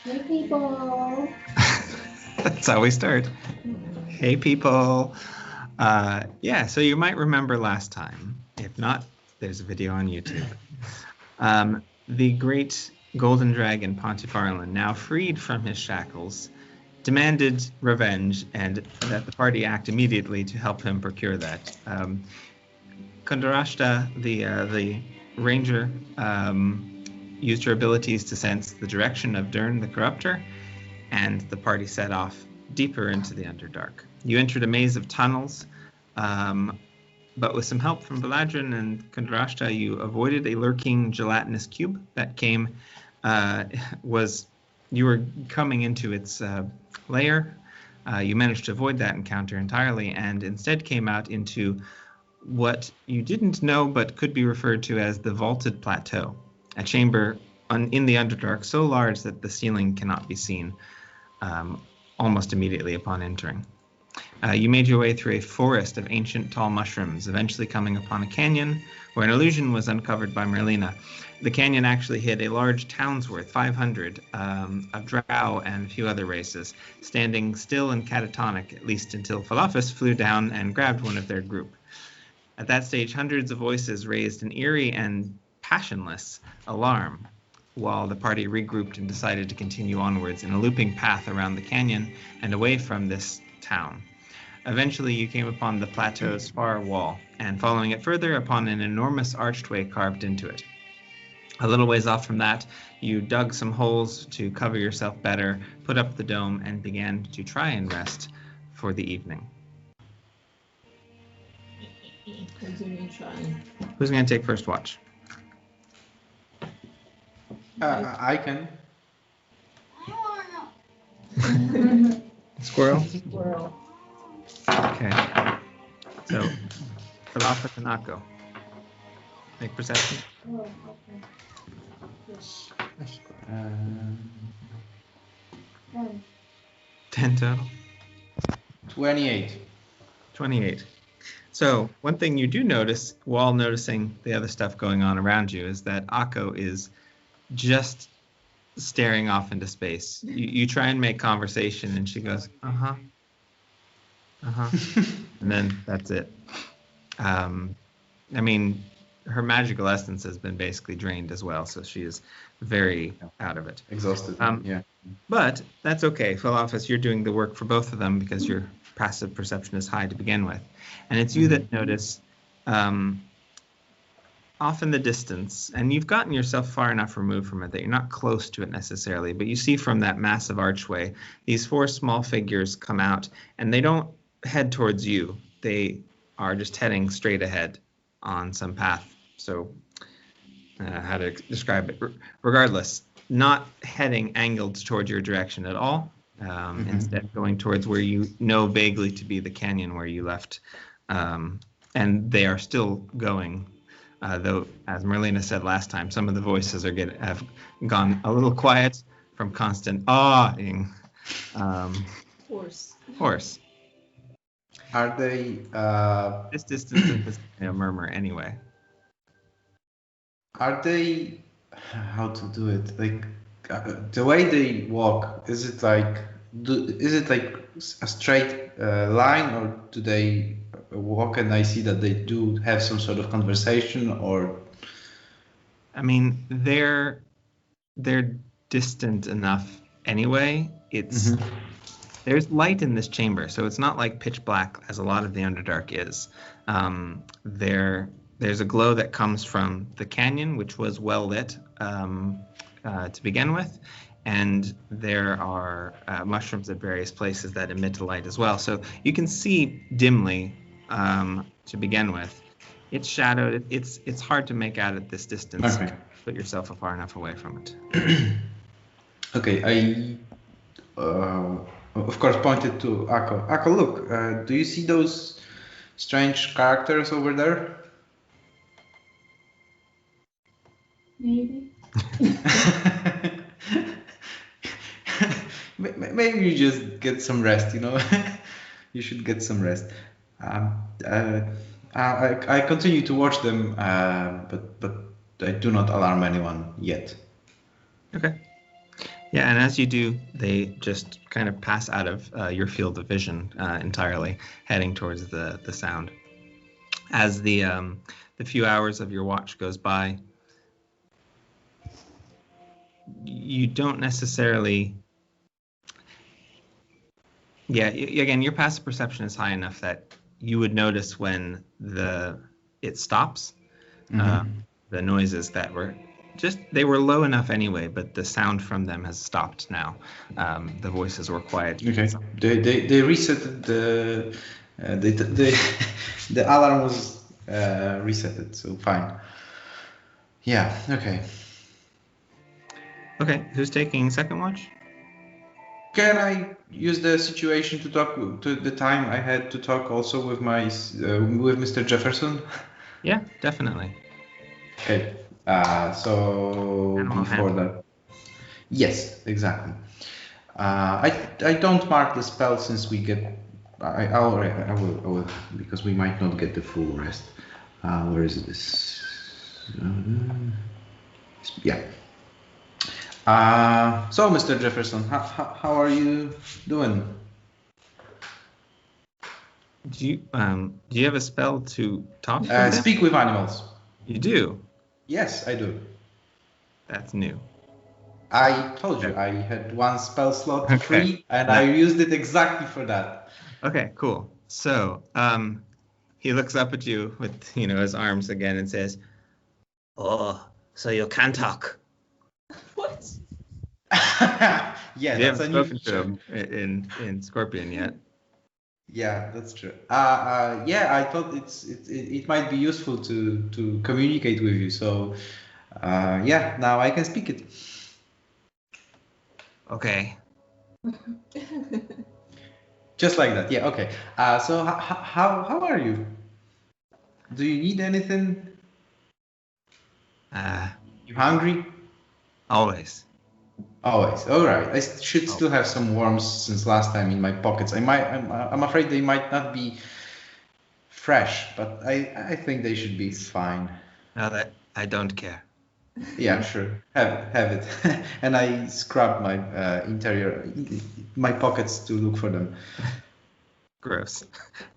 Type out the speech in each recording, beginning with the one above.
Hey people. That's how we start. Hey people. Yeah, so you might remember last time. If not, there's a video on YouTube. The great golden dragon Pontifarlin, now freed from his shackles, demanded revenge and that the party act immediately to help him procure that. Kundarashta, the ranger, used her abilities to sense the direction of Dyrrn the Corruptor, and the party set off deeper into the Underdark. You entered a maze of tunnels, but with some help from Valadrin and Kundarashta, you avoided a lurking gelatinous cube that you were coming into its lair. You managed to avoid that encounter entirely and instead came out into what you didn't know but could be referred to as the Vaulted Plateau, a chamber in the Underdark so large that the ceiling cannot be seen almost immediately upon entering. You made your way through a forest of ancient tall mushrooms, eventually coming upon a canyon where an illusion was uncovered by Merlina. The canyon actually hid a large town's worth, 500, of drow and a few other races, standing still and catatonic, at least until Falafis flew down and grabbed one of their group. At that stage, hundreds of voices raised an eerie and passionless alarm, while the party regrouped and decided to continue onwards in a looping path around the canyon and away from this town. Eventually, you came upon the plateau's far wall, and following it further, upon an enormous archway carved into it. A little ways off from that, you dug some holes to cover yourself better, put up the dome, and began to try and rest for the evening. Continue trying. Who's going to take first watch? I can. Squirrel? Squirrel. Okay. So, Falafis and Akko. Make perception. Oh, okay. Yes. 10 total. 28. 28. So, one thing you do notice while noticing the other stuff going on around you is that Akko is just staring off into space. You try and make conversation and she goes, uh-huh. And then that's it. I mean, her magical essence has been basically drained as well, so she is very out of it. Exhausted. Yeah. But that's okay. Falafis, you're doing the work for both of them because your passive perception is high to begin with. And it's you that notice off in the distance, and you've gotten yourself far enough removed from it that you're not close to it necessarily, but you see from that massive archway, these four small figures come out, and they don't head towards you. They are just heading straight ahead on some path. So how to describe it? Regardless, not heading angled towards your direction at all. Instead going towards where you know vaguely to be the canyon where you left. And they are still going, though, as Merlina said last time, some of the voices have gone a little quiet from constant awing. Horse. Are they... This distance is a murmur anyway. Are they... How to do it? Like, the way they walk, is it like a straight line, or do they walk and I see that they do have some sort of conversation, or? I mean, they're distant enough anyway. It's there's light in this chamber, so it's not like pitch black as a lot of the Underdark is. There's a glow that comes from the canyon, which was well lit to begin with, and there are mushrooms at various places that emit light as well. So you can see dimly to begin with. It's shadowed. It's hard to make out at this distance. Okay. Put yourself far enough away from it. Okay, I of course pointed to Akko. Akko, look, do you see those strange characters over there? Maybe. Maybe you just get some rest, you know. You should get some rest. I continue to watch them, but I do not alarm anyone yet. Okay. Yeah, and as you do, they just kind of pass out of your field of vision entirely, heading towards the sound. As the few hours of your watch goes by, you don't necessarily. Yeah, again, your passive perception is high enough that you would notice when it stops. The noises that were they were low enough anyway, but the sound from them has stopped now. The voices were quiet. Okay. They reset the alarm was resetted, so fine. Yeah. Okay. Okay, who's taking second watch? Can I use the situation to talk to the time I had to talk also with with Mr. Jefferson? Yeah, definitely. Okay. So Animal before handling. that, yes, exactly. I don't mark the spell since we get. I will because we might not get the full rest. Where is this? Yeah. So, Mr. Jefferson, how are you doing? Do you have a spell to talk with them? Speak with animals. You do. Yes, I do. That's new. I told you I had one spell slot Okay. free, and I used it exactly for that. Okay, cool. So, he looks up at you with his arms again and says, "Oh, so you can talk." What? Yeah, You that's a haven't new spoken to feature. him in Scorpion yet. Yeah, that's true. Yeah, I thought it might be useful to communicate with you. So, yeah, now I can speak it. Okay. Just like that. Yeah. Okay. So how are you? Do you need anything? You hungry? Always. Always. All right. I should still have some worms since last time in my pockets. I'm afraid they might not be fresh, but I think they should be fine. Now that I don't care. Yeah, sure. Have it. And I scrub my my pockets to look for them. Gross.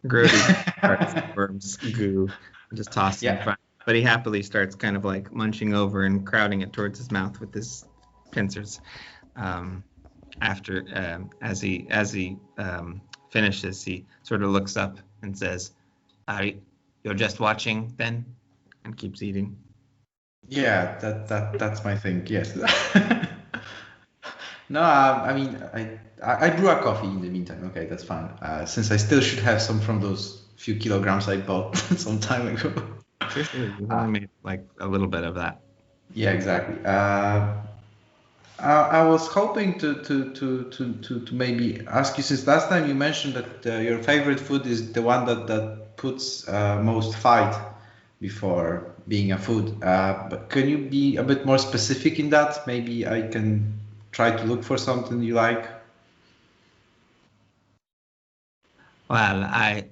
Grody worms goo and just toss it in Yeah. front. But he happily starts kind of like munching over and crowding it towards his mouth with his pincers. As he finishes, he sort of looks up and says, "You're just watching then," and keeps eating. Yeah, that's my thing. Yes. No, I mean, I brew a coffee in the meantime. Okay, that's fine. Since I still should have some from those few kilograms I bought some time ago. Sure. You've only made like a little bit of that. Yeah, exactly. I was hoping to maybe ask you, since last time you mentioned that your favorite food is the one that puts most fight before being a food. But can you be a bit more specific in that? Maybe I can try to look for something you like. Well, I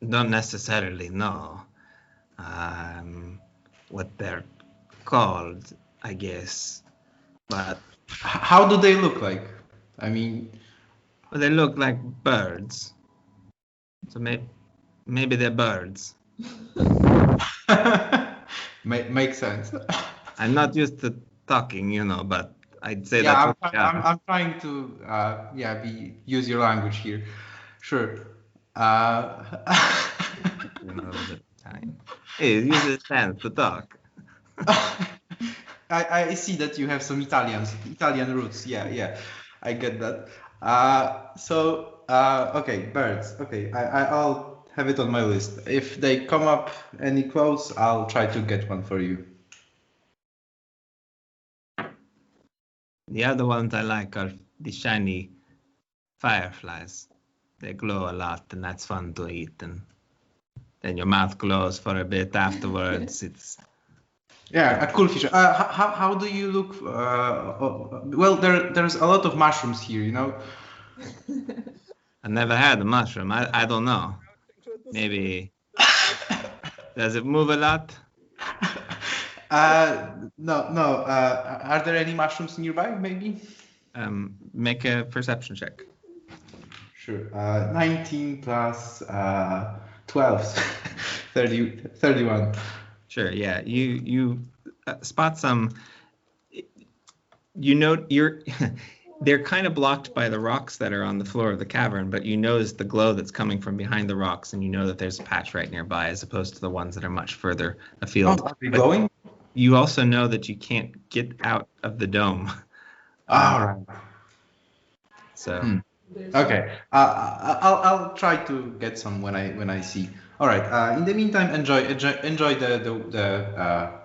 don't necessarily know what they're called, I guess, but How do they look like? I mean, they look like birds. So maybe they're birds. makes sense. I'm not used to talking, but I'd say Yeah, that's what they are. I'm trying to use your language here. Sure. You know, a little bit of Italian. Hey, use his hands to talk. I see that you have some Italian roots. Yeah, I get that. Okay, birds. Okay, I'll have it on my list. If they come up any close, I'll try to get one for you. The other ones I like are the shiny fireflies. They glow a lot, and that's fun to eat. And then your mouth glows for a bit afterwards. It's Yeah, a cool feature. How do you look? Well, there's a lot of mushrooms here, you know. I never had a mushroom. I don't know. Maybe does it move a lot? No. Are there any mushrooms nearby? Maybe. Make a perception check. Sure. 19 plus 12. 31. Sure. Yeah. You spot some. You know you're. They're kind of blocked by the rocks that are on the floor of the cavern, but you notice the glow that's coming from behind the rocks, and you know that there's a patch right nearby, as opposed to the ones that are much further afield. Are we going? You also know that you can't get out of the dome. All right. So. Okay. I'll try to get some when I see. All right. In the meantime, enjoy the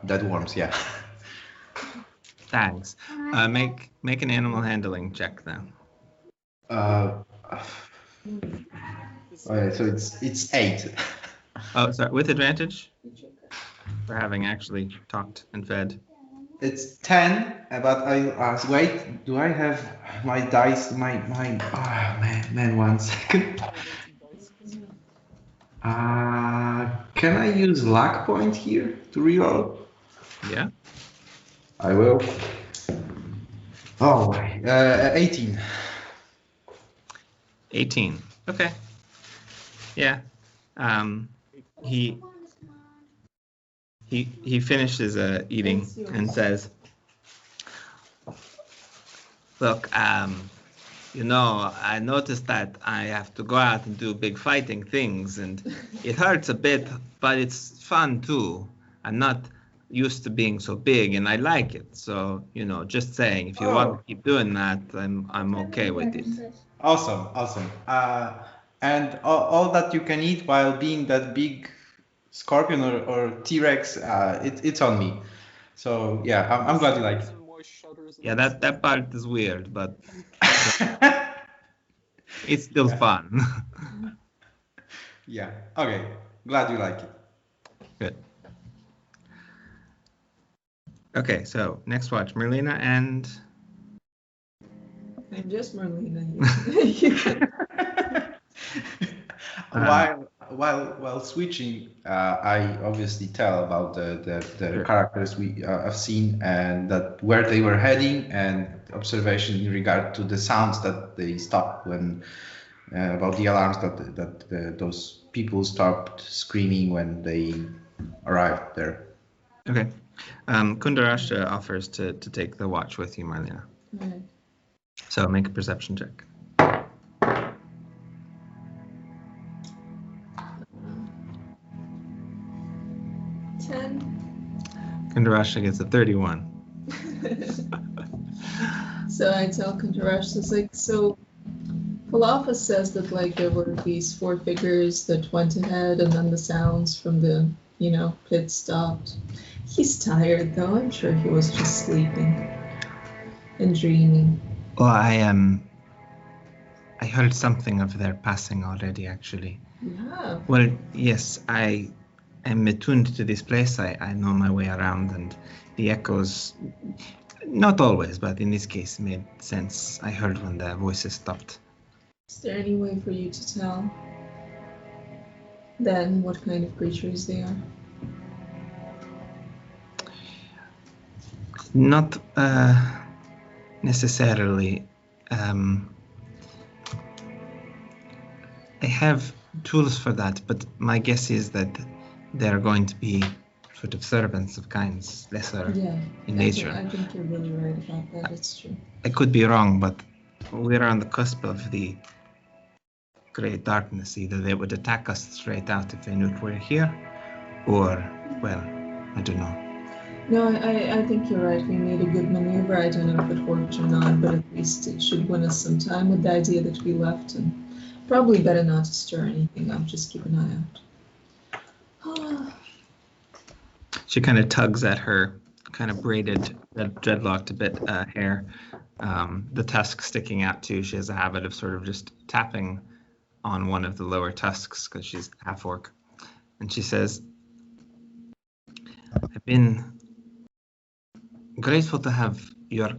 dead worms. Yeah. Thanks. Make an animal handling check now. Okay, so it's 8. Oh, sorry, with advantage for having actually talked and fed. It's 10, but I ask. Wait, do I have my dice? My man, 1 second. Can I use luck point here to reroll? Yeah. I will. Oh, 18. 18. Okay. Yeah. He finishes eating and says, "Look, you know, I noticed that I have to go out and do big fighting things, and it hurts a bit, but it's fun too. I'm not used to being so big, and I like it. So, you know, just saying, if you want to keep doing that, I'm okay with it." Awesome. And all that you can eat while being that big scorpion or T-Rex, it's on me. So yeah, I'm glad you like it. Yeah, that part is weird, but it's still fun. Yeah. Okay. Glad you like it. Good. Okay, so next watch, Merlina and I'm just Marlena. While switching, I obviously tell about the Sure. characters we have seen and that where they were heading and observation in regard to the sounds that they stopped when about the alarms that those people stopped screaming when they arrived there. Okay. Kundarasha offers to take the watch with you, Marlena. Right. So make a perception check. 10. Kundarasha gets a 31. So I tell Kantarash, it's like, so Palafa says that like there were these 4 figures that went ahead and then the sounds from the, pit stopped. He's tired though, I'm sure he was just sleeping and dreaming. Well, I heard something of their passing already, actually. Yeah. Well, yes, I am attuned to this place. I know my way around, and the echoes, not always, but in this case, made sense. I heard when the voices stopped. Is there any way for you to tell then what kind of creatures they are? Not necessarily. I have tools for that, but my guess is that they're going to be sort of servants of kinds, lesser in nature. I think you're really right about that. It's true. I could be wrong, but we're on the cusp of the great darkness. Either they would attack us straight out if they knew we're here, or, well, I don't know. No, I think you're right. We made a good maneuver. I don't know if it worked or not, but at least it should win us some time with the idea that we left, and probably better not to stir anything up. Just keep an eye out. She kind of tugs at her kind of braided, dreadlocked a bit hair, the tusk sticking out too. She has a habit of sort of just tapping on one of the lower tusks because she's half orc. And she says, I've been grateful to have your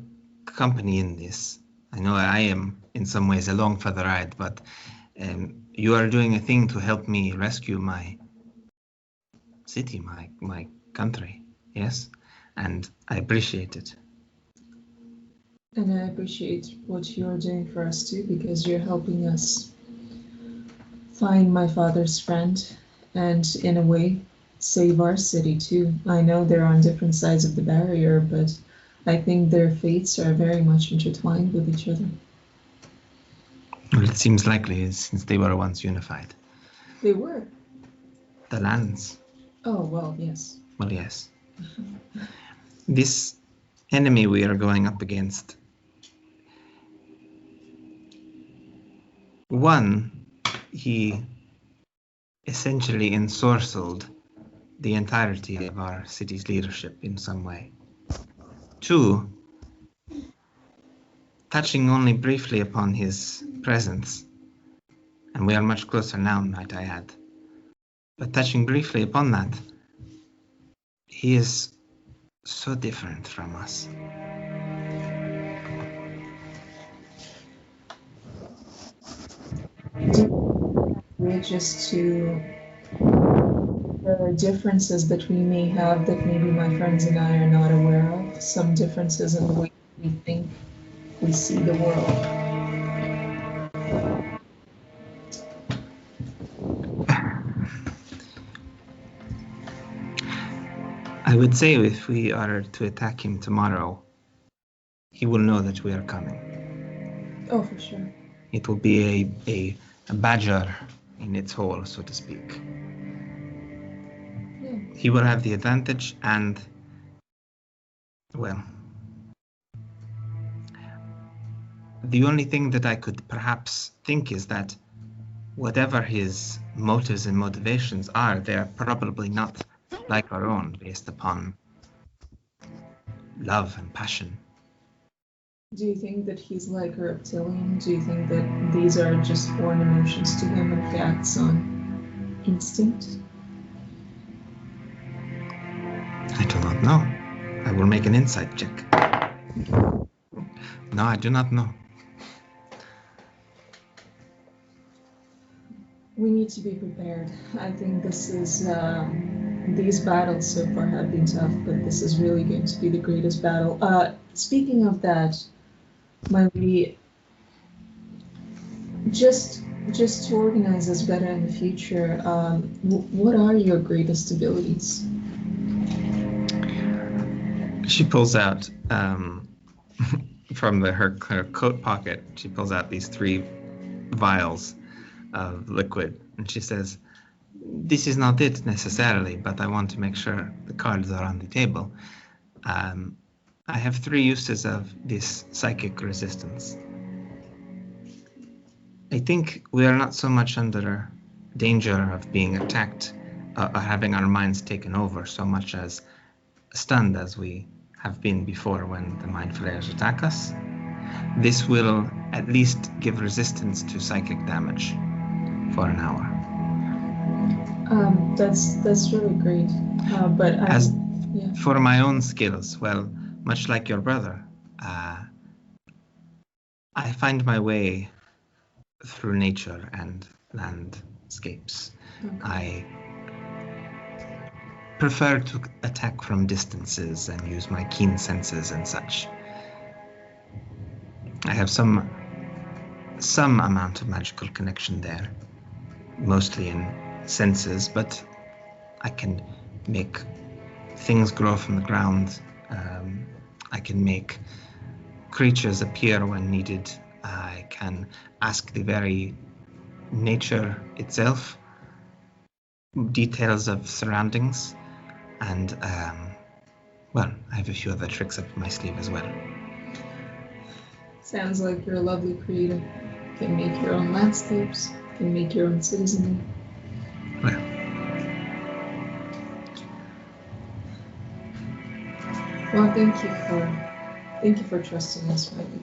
company in this. I know I am in some ways along for the ride, but you are doing a thing to help me rescue my city, my country, yes? And I appreciate it. And I appreciate what you're doing for us too, because you're helping us find my father's friend and, in a way, save our city too. I know they're on different sides of the barrier, but I think their fates are very much intertwined with each other. Well, it seems likely since they were once unified. They were. The lands. Oh, well, yes. Well, yes. This enemy we are going up against, one, he essentially ensorcelled the entirety of our city's leadership in some way. Two, touching only briefly upon his presence, and we are much closer now, might I add, but touching briefly upon that, he is so different from us. Just to the differences that we may have that maybe my friends and I are not aware of, some differences in the way we think, we see the world. I would say if we are to attack him tomorrow, he will know that we are coming. Oh, for sure. It will be a badger in its hole, so to speak. Yeah. He will have the advantage, and, well, the only thing that I could perhaps think is that whatever his motives and motivations are, they're probably not like our own, based upon love and passion. Do you think that he's like a reptilian? Do you think that these are just foreign emotions to him and he acts on instinct? I do not know. I will make an insight check. No, I do not know. We need to be prepared. I think this is, these battles so far have been tough, but this is really going to be the greatest battle. Speaking of that, my lady, just to organize us better in the future, what are your greatest abilities? She pulls out from her coat pocket, she pulls out these 3 vials of liquid, and she says, "This is not it necessarily, but I want to make sure the cards are on the table. I have 3 uses of this psychic resistance. I think we are not so much under danger of being attacked or having our minds taken over so much as stunned as we have been before when the mind flayers attack us. This will at least give resistance to psychic damage for an hour." That's really great. But yeah. For my own skills, well, much like your brother, I find my way through nature and landscapes. Okay. I prefer to attack from distances and use my keen senses and such. I have some amount of magical connection there, mostly in senses, but I can make things grow from the ground. I can make creatures appear when needed. I can ask the very nature itself details of surroundings, and well, I have a few other tricks up my sleeve as well. Sounds like you're a lovely creator. Can make your own landscapes, can make your own citizenry. Well, well, thank you for trusting us, Maggie.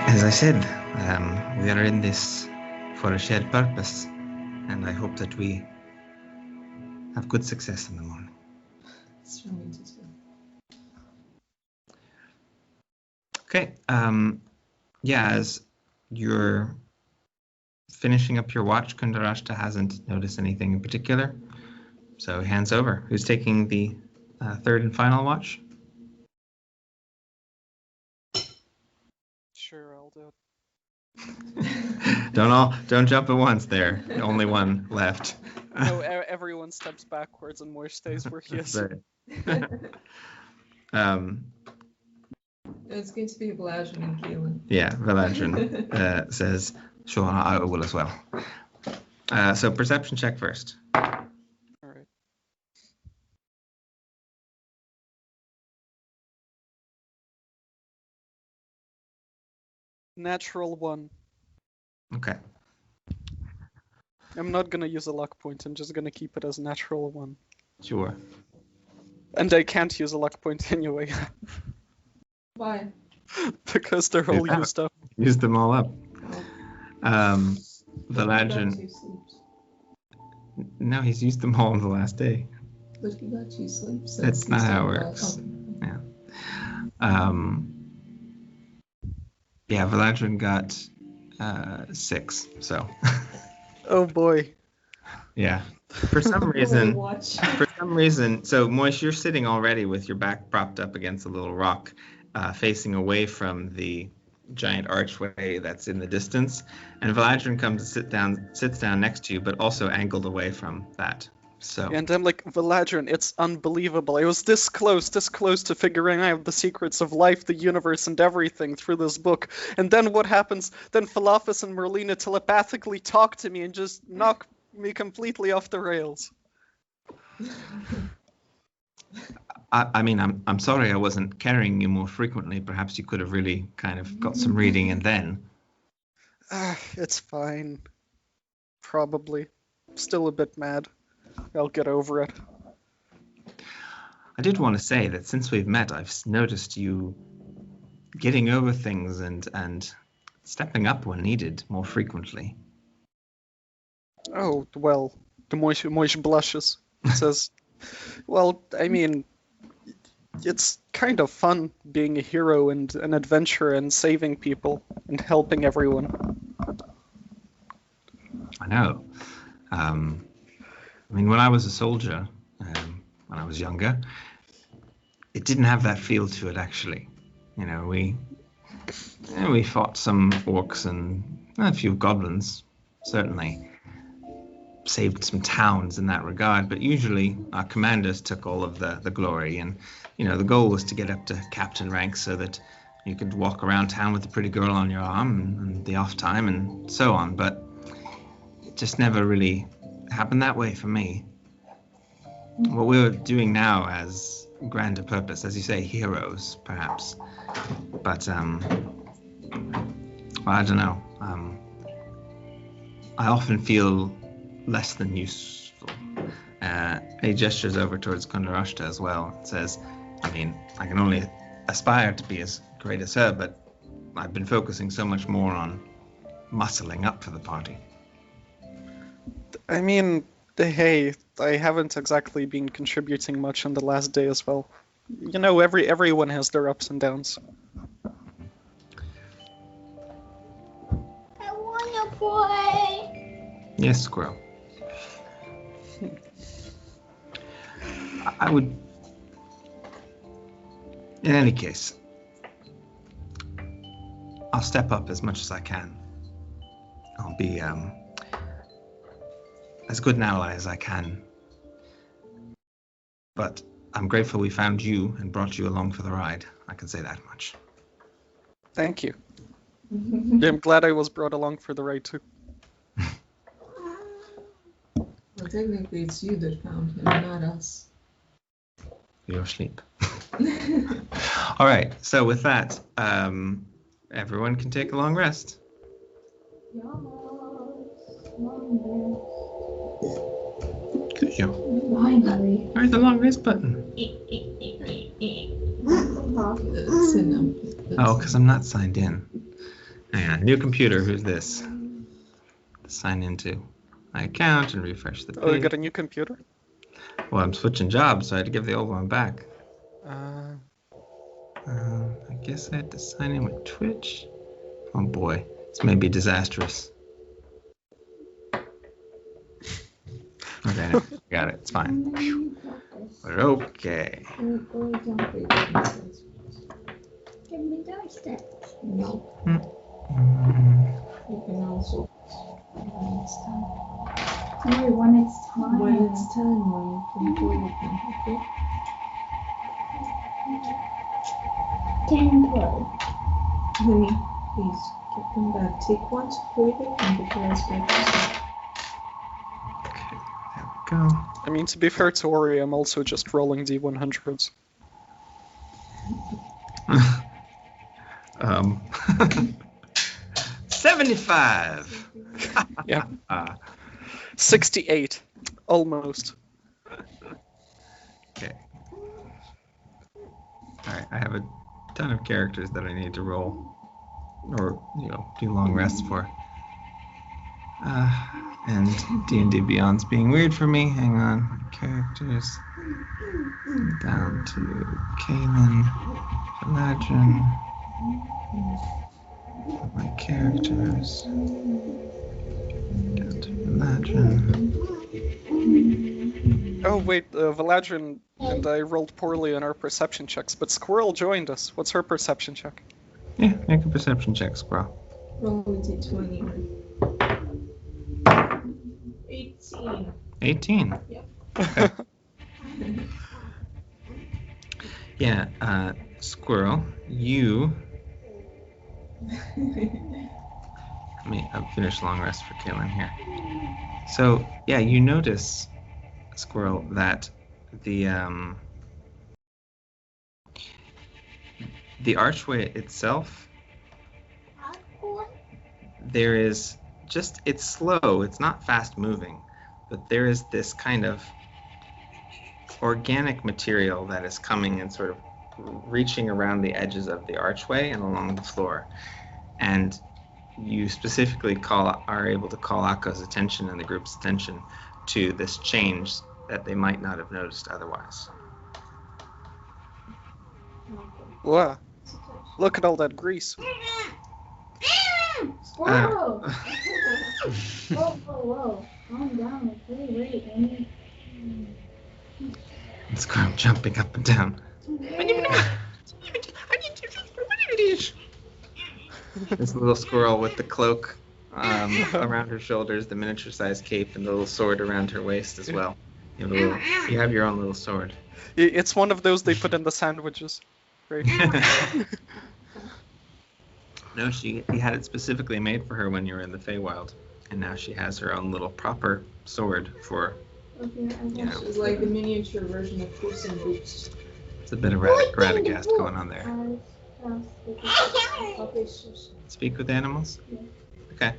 as I said, we are in this for a shared purpose, and I hope that we have good success in the morning. It's really to do. Okay. Yeah, as you're finishing up your watch, Kundarashta hasn't noticed anything in particular, so hands over. Who's taking the 3rd and final watch? Sure, I'll do it. Don't jump at once there. Only one left. No, everyone steps backwards and Moy stays where he is. It's going to be Vlad and Keelan. Yeah, Valadrin says, sure, I will as well. So perception check first. All right. Natural 1. Okay. I'm not gonna use a luck point. I'm just gonna keep it as natural 1. Sure. And I can't use a luck point anyway. Why? Because they're all used up. Use them all up. Oh. Valadrin. He got 2 sleeps. No, he's used them all on the last day. But he got 2 sleeps. That's not how it works. Yeah, Valadrin got 6. So. Oh boy. Yeah. For some reason. So Moish, you're sitting already with your back propped up against a little rock, facing away from the giant archway that's in the distance, and Valadrin comes to sits down next to you, but also angled away from that. So. And I'm like, Valadrin, it's unbelievable. I was this close to figuring out the secrets of life, the universe, and everything through this book. And then what happens? Then Philopus and Merlina telepathically talk to me and just knock me completely off the rails. I mean, I'm sorry I wasn't carrying you more frequently. Perhaps you could have really kind of got some reading and then. It's fine. Probably. Still a bit mad. I'll get over it. I did want to say that since we've met, I've noticed you getting over things and stepping up when needed more frequently. Oh, well, the Moish blushes. Says, well, I mean, it's kind of fun being a hero and an adventurer and saving people and helping everyone. I know. I mean, when I was a soldier, when I was younger, it didn't have that feel to it, actually. You know, we fought some orcs and a few goblins, certainly. Saved some towns in that regard, but usually our commanders took all of the glory, and, you know, the goal was to get up to captain rank so that you could walk around town with a pretty girl on your arm and the off time and so on, but it just never really happened that way for me. What we're doing now has grander purpose, as you say, heroes, perhaps. But, well, I don't know. I often feel less than useful. He gestures over towards Kundarashta as well. It says, I mean, I can only aspire to be as great as her, but I've been focusing so much more on muscling up for the party. I mean, hey, I haven't exactly been contributing much on the last day as well. You know, everyone has their ups and downs. I wanna play. Yes, Squirrel. I would... In any case, I'll step up as much as I can. I'll be as good an ally as I can. But I'm grateful we found you and brought you along for the ride. I can say that much. Thank you. Yeah, I'm glad I was brought along for the ride too. Well, technically it's you that found him, not us. You're asleep. All right, so with that, everyone can take a long rest. Good job. Finally. Where's the long rest button? It's in them. Oh, because I'm not signed in. Hang on, new computer, who's this? Sign into my account and refresh the page. Oh, you got a new computer? Well, I'm switching jobs, so I had to give the old one back. I guess I had to sign in with Twitch. Oh boy, this may be disastrous. Okay, no, got it. It's fine. We're okay. Give me those steps. No. Mm. You can also when it's time. Sorry, when it's time. When it's time, when you can play with them, okay? 10 play. Honey, please get them back. Take one to play with and get the rest back to sleep. Okay, there we go. I mean, to be fair to Ori, I'm also just rolling D100s. 75. Yeah. 68. Almost. Okay. Alright, I have a ton of characters that I need to roll. Or, do long rests for. And D&D Beyond's being weird for me. Hang on. Characters. Down to Kaylin. Imagine. My characters. Down to Imagine. Oh, wait, Valadrin and I rolled poorly on our perception checks, but Squirrel joined us. What's her perception check? Yeah, make a perception check, Squirrel. Roll a d20. 18. 18. Yep. Okay. Yeah, Squirrel, you... I'll finish long rest for Kaylin here. So, yeah, you notice, Squirrel, that the archway itself, there is just, it's slow, it's not fast moving, but there is this kind of organic material that is coming and sort of reaching around the edges of the archway and along the floor. And you specifically are able to call Akko's attention and the group's attention to this change that they might not have noticed otherwise. Wow. Look at all that grease. Squirrel! Whoa. Calm down. Wait. Squirrel jumping up and down. This little squirrel with the cloak around her shoulders, the miniature-sized cape, and the little sword around her waist as well. You have your own little sword. It's one of those they put in the sandwiches. Right? No, he had it specifically made for her when you were in the Feywild, and now she has her own little proper sword for. Okay, I thought it was like the miniature version of Puss in Boots. It's a bit of Radagast going on there. Okay, shush. Speak with animals? Yeah. Okay.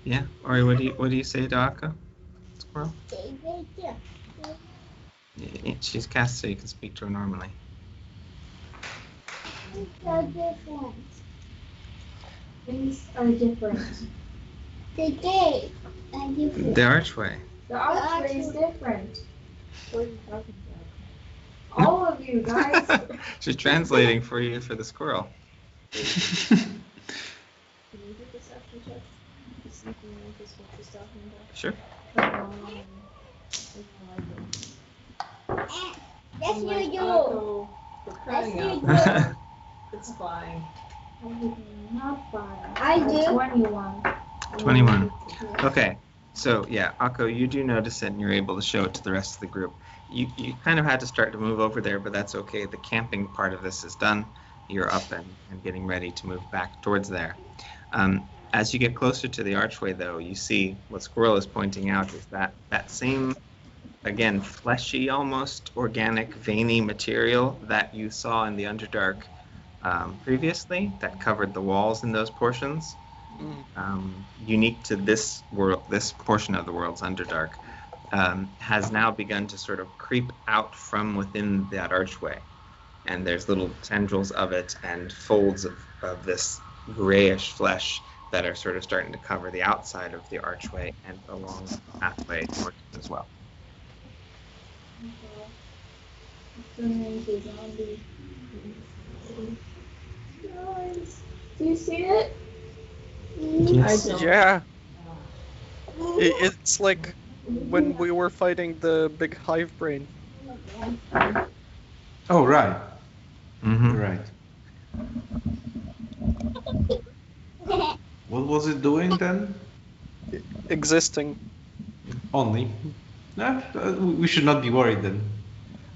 Yeah. Ori, what do you say to Akka? Squirrel? Yeah, she's cast so you can speak to her normally. So different. Things are different. The gate are different. The archway. The archway is different. What are you talking about? All of you guys. She's translating for you for the squirrel. Can you do perception check? To see if you notice what she's talking about? Sure. Yes, you do. Akko, for crying Yes, out you loud. It's fine. Not fine. I do. 21. 21. Okay. So, yeah, Akko, you do notice it and you're able to show it to the rest of the group. You kind of had to start to move over there, but that's okay. The camping part of this is done. You're up and getting ready to move back towards there. As you get closer to the archway, though, you see what Squirrel is pointing out is that same, again, fleshy, almost organic, veiny material that you saw in the Underdark previously that covered the walls in those portions. Unique to this world, this portion of the world's Underdark, has now begun to sort of creep out from within that archway. And there's little tendrils of it and folds of this grayish flesh that are sort of starting to cover the outside of the archway and along the pathway towards it as well. Guys, do you see it? Yes. I don't. Yeah. It's like when we were fighting the big hive brain. Oh, right. right. What was it doing then? Existing. Only. We should not be worried then.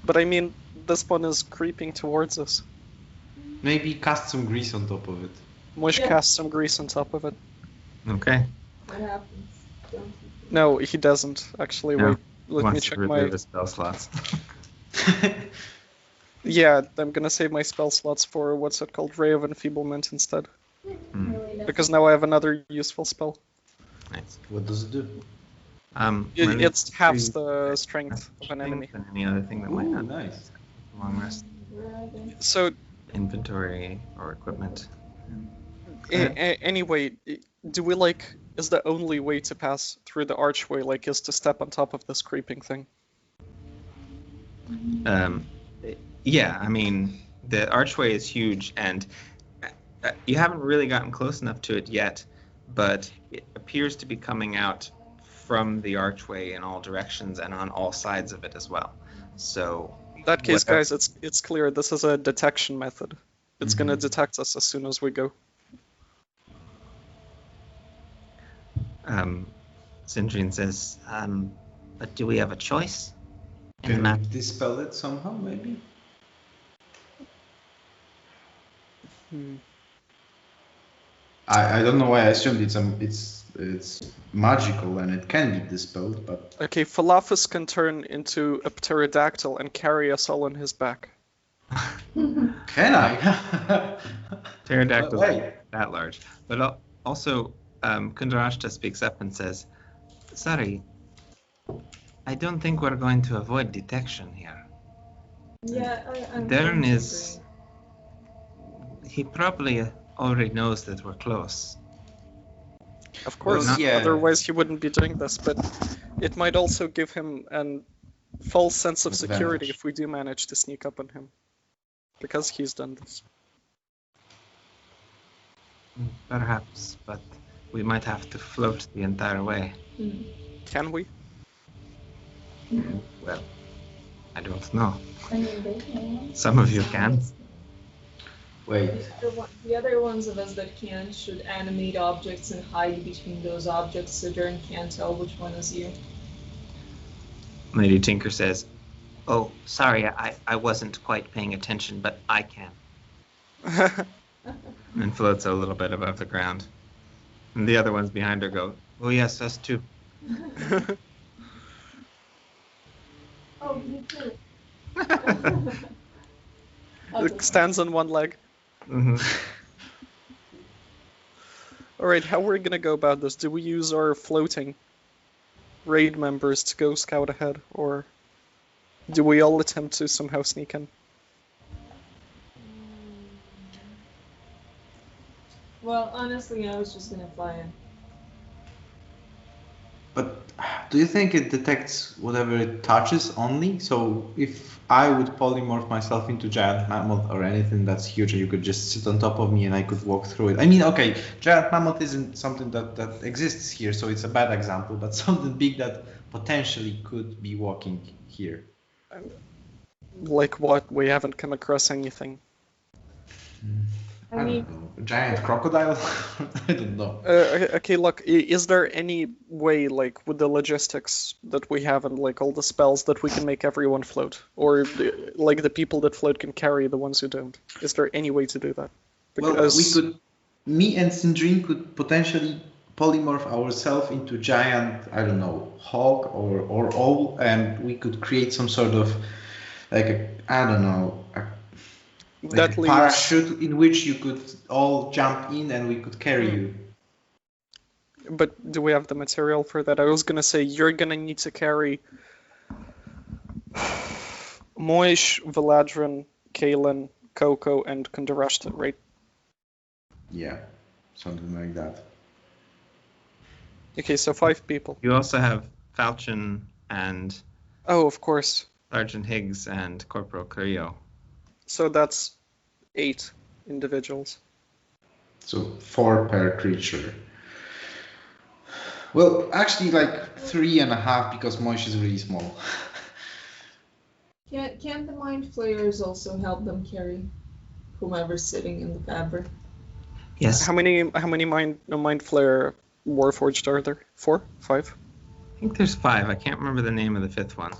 But I mean, this one is creeping towards us. Maybe cast some grease on top of it. Mush Yeah. casts some grease on top of it. Okay. What happens? Don't you think? No, he doesn't. Actually, No. wait. Let me Wants to check remove my... his spell slots. Yeah, I'm gonna save my spell slots for, what's it called, Ray of Enfeeblement instead. Hmm. Really Because now I have another useful spell. Nice. What does it do? Marine It's halves tree, the strength of an enemy. and any other thing that might Ooh, not nice. long rest, Where are they? So, inventory or equipment. anyway, do we like... Is the only way to pass through the archway, like, is to step on top of this creeping thing? Yeah, I mean, the archway is huge, and you haven't really gotten close enough to it yet, but it appears to be coming out from the archway in all directions and on all sides of it as well. So, In that case, whatever- guys, it's clear this is a detection method. It's gonna detect us as soon as we go. Sindrine says, but do we have a choice? In the Can map? we dispel it somehow, maybe? I don't know why I assumed it's magical and it can be dispelled, but Okay, Falafus can turn into a pterodactyl and carry us all on his back. can I? Pterodactyls Wait. are that large. But also, Kundarashta speaks up and says, sorry, I don't think we're going to avoid detection here. Yeah, I'm Dyrn going to is... He probably already knows that we're close. Of course, not- yeah. otherwise he wouldn't be doing this, but it might also give him a false sense of security Advantage. if we do manage to sneak up on him. Because he's done this. Perhaps, but we might have to float the entire way. agree. Can we? Well, I don't know. I mean, they can. Some of you can. wait. The other ones of us that can should animate objects and hide between those objects so Dyrn can't tell which one is you. Lady Tinker says, oh, sorry, I wasn't quite paying attention, but I can. And floats a little bit above the ground. And the other ones behind her go, oh yes, us too. Oh, me too. It stands on one leg. Mm-hmm. Alright, how are we gonna go about this? Do we use our floating raid members to go scout ahead, or do we all attempt to somehow sneak in? Well, honestly, I was just gonna fly in. But do you think it detects whatever it touches only? So if I would polymorph myself into giant mammoth or anything that's huge, you could just sit on top of me and I could walk through it. I mean, okay, giant mammoth isn't something that exists here, so it's a bad example, but something big that potentially could be walking here. Like what? We haven't come across anything. I don't know. A giant crocodile? I don't know. Okay, look, is there any way, like, with the logistics that we have and, like, all the spells that we can make everyone float? Or, like, the people that float can carry the ones who don't? Is there any way to do that? Well, me and Sindrine could potentially polymorph ourselves into giant, I don't know, hog or owl, and we could create some sort of, like, that a leaves... parachute in which you could all jump in and we could carry you. But do we have the material for that? I was gonna say, you're gonna need to carry Moish, Valadrin, Kalen, Coco, and Kundarashta, right? Yeah, something like that. Okay, so 5 people. You also have Falchion and Oh, of course. Sergeant Higgs and Corporal Carrillo. So that's 8 individuals. So 4 per creature. Well, actually, like 3.5 because Moish is really small. Can't the mind flayers also help them carry? whomever's sitting in the fabric. Yes. How many mind flare warforged are there? 4? 5? I think there's 5. I can't remember the name of the 5th one.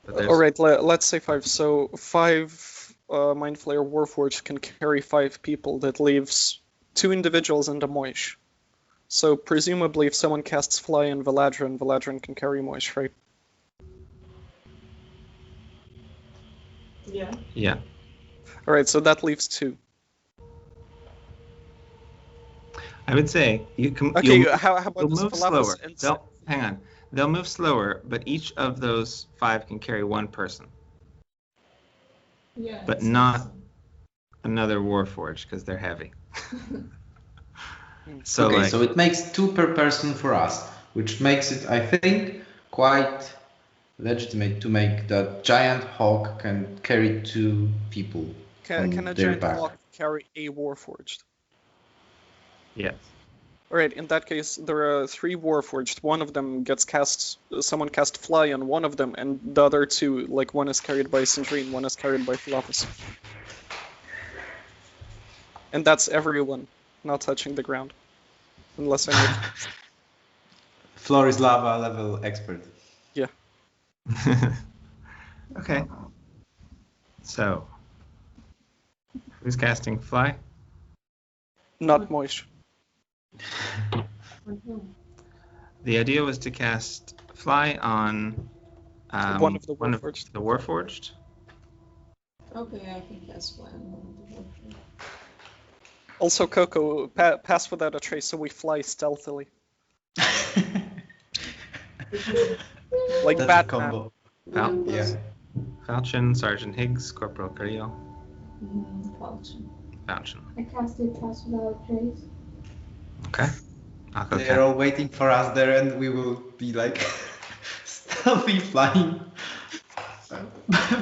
But there's All right, let's say 5. So 5 mind flare warforged can carry 5 people. That leaves 2 individuals and a Moish. So presumably, if someone casts Fly in Valadrin can carry Moish, right? Yeah. Yeah. All right, so that leaves 2. I would say you can. Okay, You'll, how you'll about this move Falafel slower. and Hang on. They'll move slower, but each of those 5 can carry 1 person, Yeah. but it's not another Warforged because they're heavy. So Okay, like, so it makes 2 per person for us, which makes it, I think, quite legitimate to make that giant hawk can carry 2 people Can on a their giant back. hawk carry a warforged? yes. All right, in that case, there are 3 warforged. One of them gets someone cast Fly on one of them, and the other 2, like one is carried by Sindrine, one is carried by Philopus. And that's everyone not touching the ground. Unless I make... Floor is lava level expert. Yeah. Okay. So, who's casting Fly? Not Moish. The idea was to cast Fly on One of the Warforged. the Warforged. Okay, I can cast Fly on one of the Warforged. Also, Coco, pass without a trace so we fly stealthily. Like That's a Batman. combo. Yeah. Falchion, Sergeant Higgs, Corporal Carrillo, Falchion. Falchion. I casted Pass Without Trace. Okay. I'll go They're all waiting for us there, and we will be like stealthy flying. A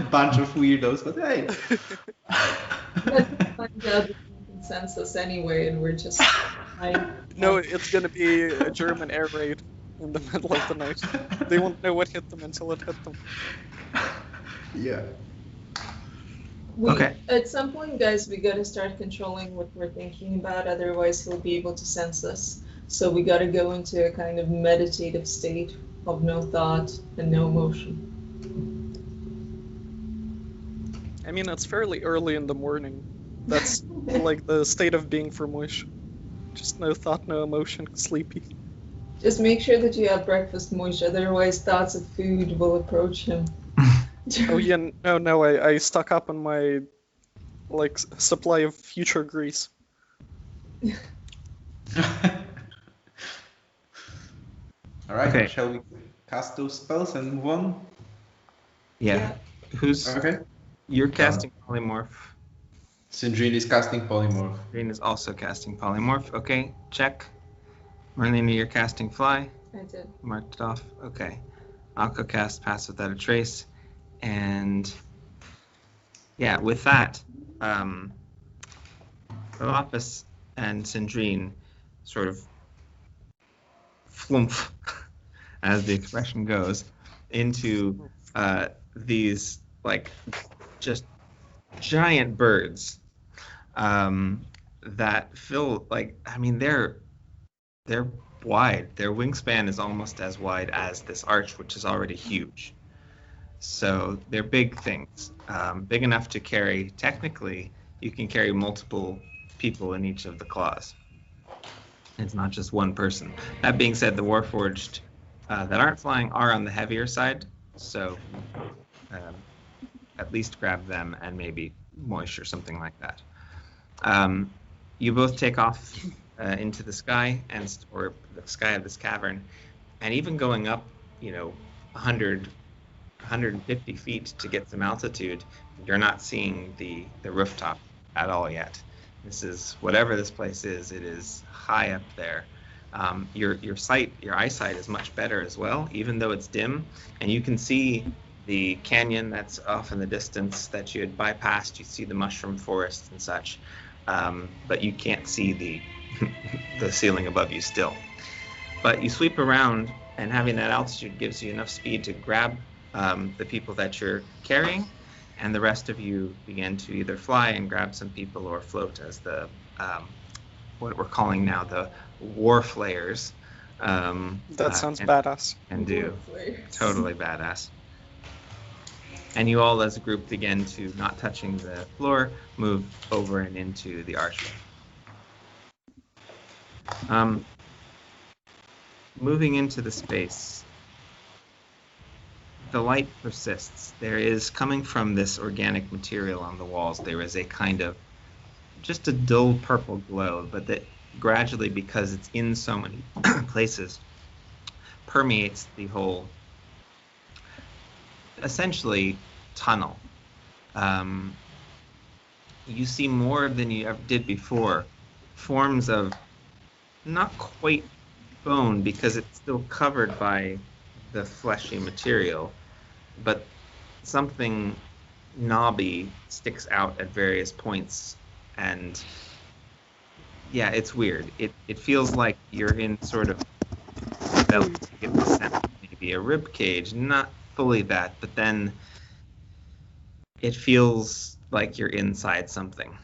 bunch of weirdos, but hey. Let's find out if they can sense us anyway, and we're just like, No, it's gonna be a German air raid in the middle of the night. They won't know what hit them until it hit them. Yeah. Okay. At some point, guys, we gotta start controlling what we're thinking about, otherwise he'll be able to sense us. So we gotta go into a kind of meditative state of no thought and no emotion. I mean, it's fairly early in the morning. That's like the state of being for Moish. Just no thought, no emotion, sleepy. Just make sure that you have breakfast, Moish, otherwise thoughts of food will approach him. Oh yeah, no, I stock up on my like supply of future grease. Alright, Okay. shall we cast those spells and move on? Yeah. Who's Okay. you're casting polymorph? Sindrine is casting polymorph. Green is also casting polymorph. Okay, check. Marlena, you're casting Fly. I did. Marked it off. Okay. Alco cast Pass Without a Trace. And yeah, with that, Galapis and Sindrine sort of flump, as the expression goes, into these like just giant birds that fill like they're wide. Their wingspan is almost as wide as this arch, which is already huge. So they're big things, big enough to carry. Technically, you can carry multiple people in each of the claws. It's not just one person. That being said, the Warforged that aren't flying are on the heavier side, so at least grab them and maybe Moish or something like that. You both take off into the sky or the sky of this cavern, and even going up, 150 feet to get some altitude, you're not seeing the rooftop at all yet. This is whatever this place is. It is high up there. Your eyesight is much better as well, even though it's dim, and you can see the canyon that's off in the distance that you had bypassed. You see the mushroom forests and such, but you can't see the the ceiling above you still. But you sweep around, and having that altitude gives you enough speed to grab the people that you're carrying and the rest of you begin to either fly and grab some people or float as the what we're calling now the war flayers. That sounds badass. And do Flares. totally badass. And you all, as a group, begin to, not touching the floor, move over and into the archway. Moving into the space, the light persists. There is, coming from this organic material on the walls, there is a kind of just a dull purple glow, but that gradually, because it's in so many places, permeates the whole, essentially, tunnel. You see more than you ever did before, forms of not quite bone because it's still covered by the fleshy material, but something knobby sticks out at various points, and yeah, it's weird. It feels like you're in sort of belt to get the sense of maybe a rib cage, not fully that, but then it feels like you're inside something.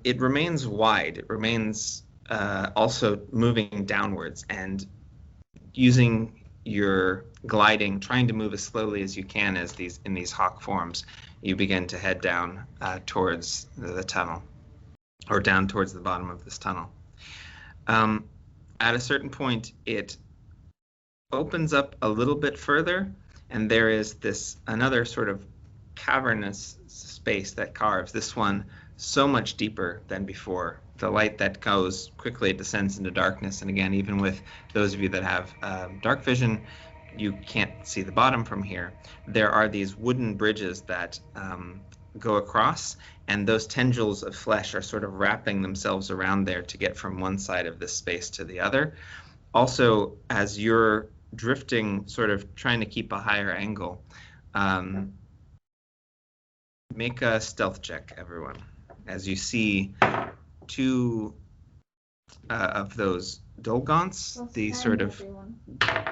It remains wide. It remains also moving downwards, and using your gliding, trying to move as slowly as you can as in these hawk forms, you begin to head down towards the tunnel, or down towards the bottom of this tunnel. At a certain point, it opens up a little bit further, and there is another sort of cavernous space that carves. This one so much deeper than before. The light that goes quickly descends into darkness, and again, even with those of you that have dark vision, you can't see the bottom from here. There are these wooden bridges that go across, and those tendrils of flesh are sort of wrapping themselves around there to get from one side of this space to the other. Also, as you're drifting, sort of trying to keep a higher angle, make a stealth check, everyone, as you see two of those Dolgons, the sort of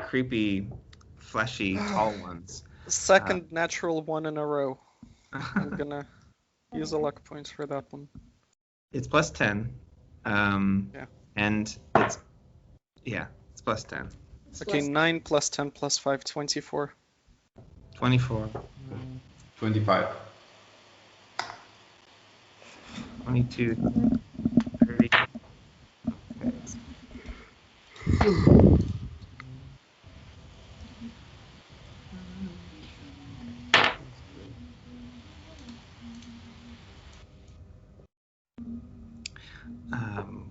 creepy, fleshy, tall ones. Second natural one in a row. I'm gonna use a luck point for that one. It's plus 10. Yeah. And it's plus 10. Okay, 9 plus 10 plus 5, 24. 24. 25. 22. 30.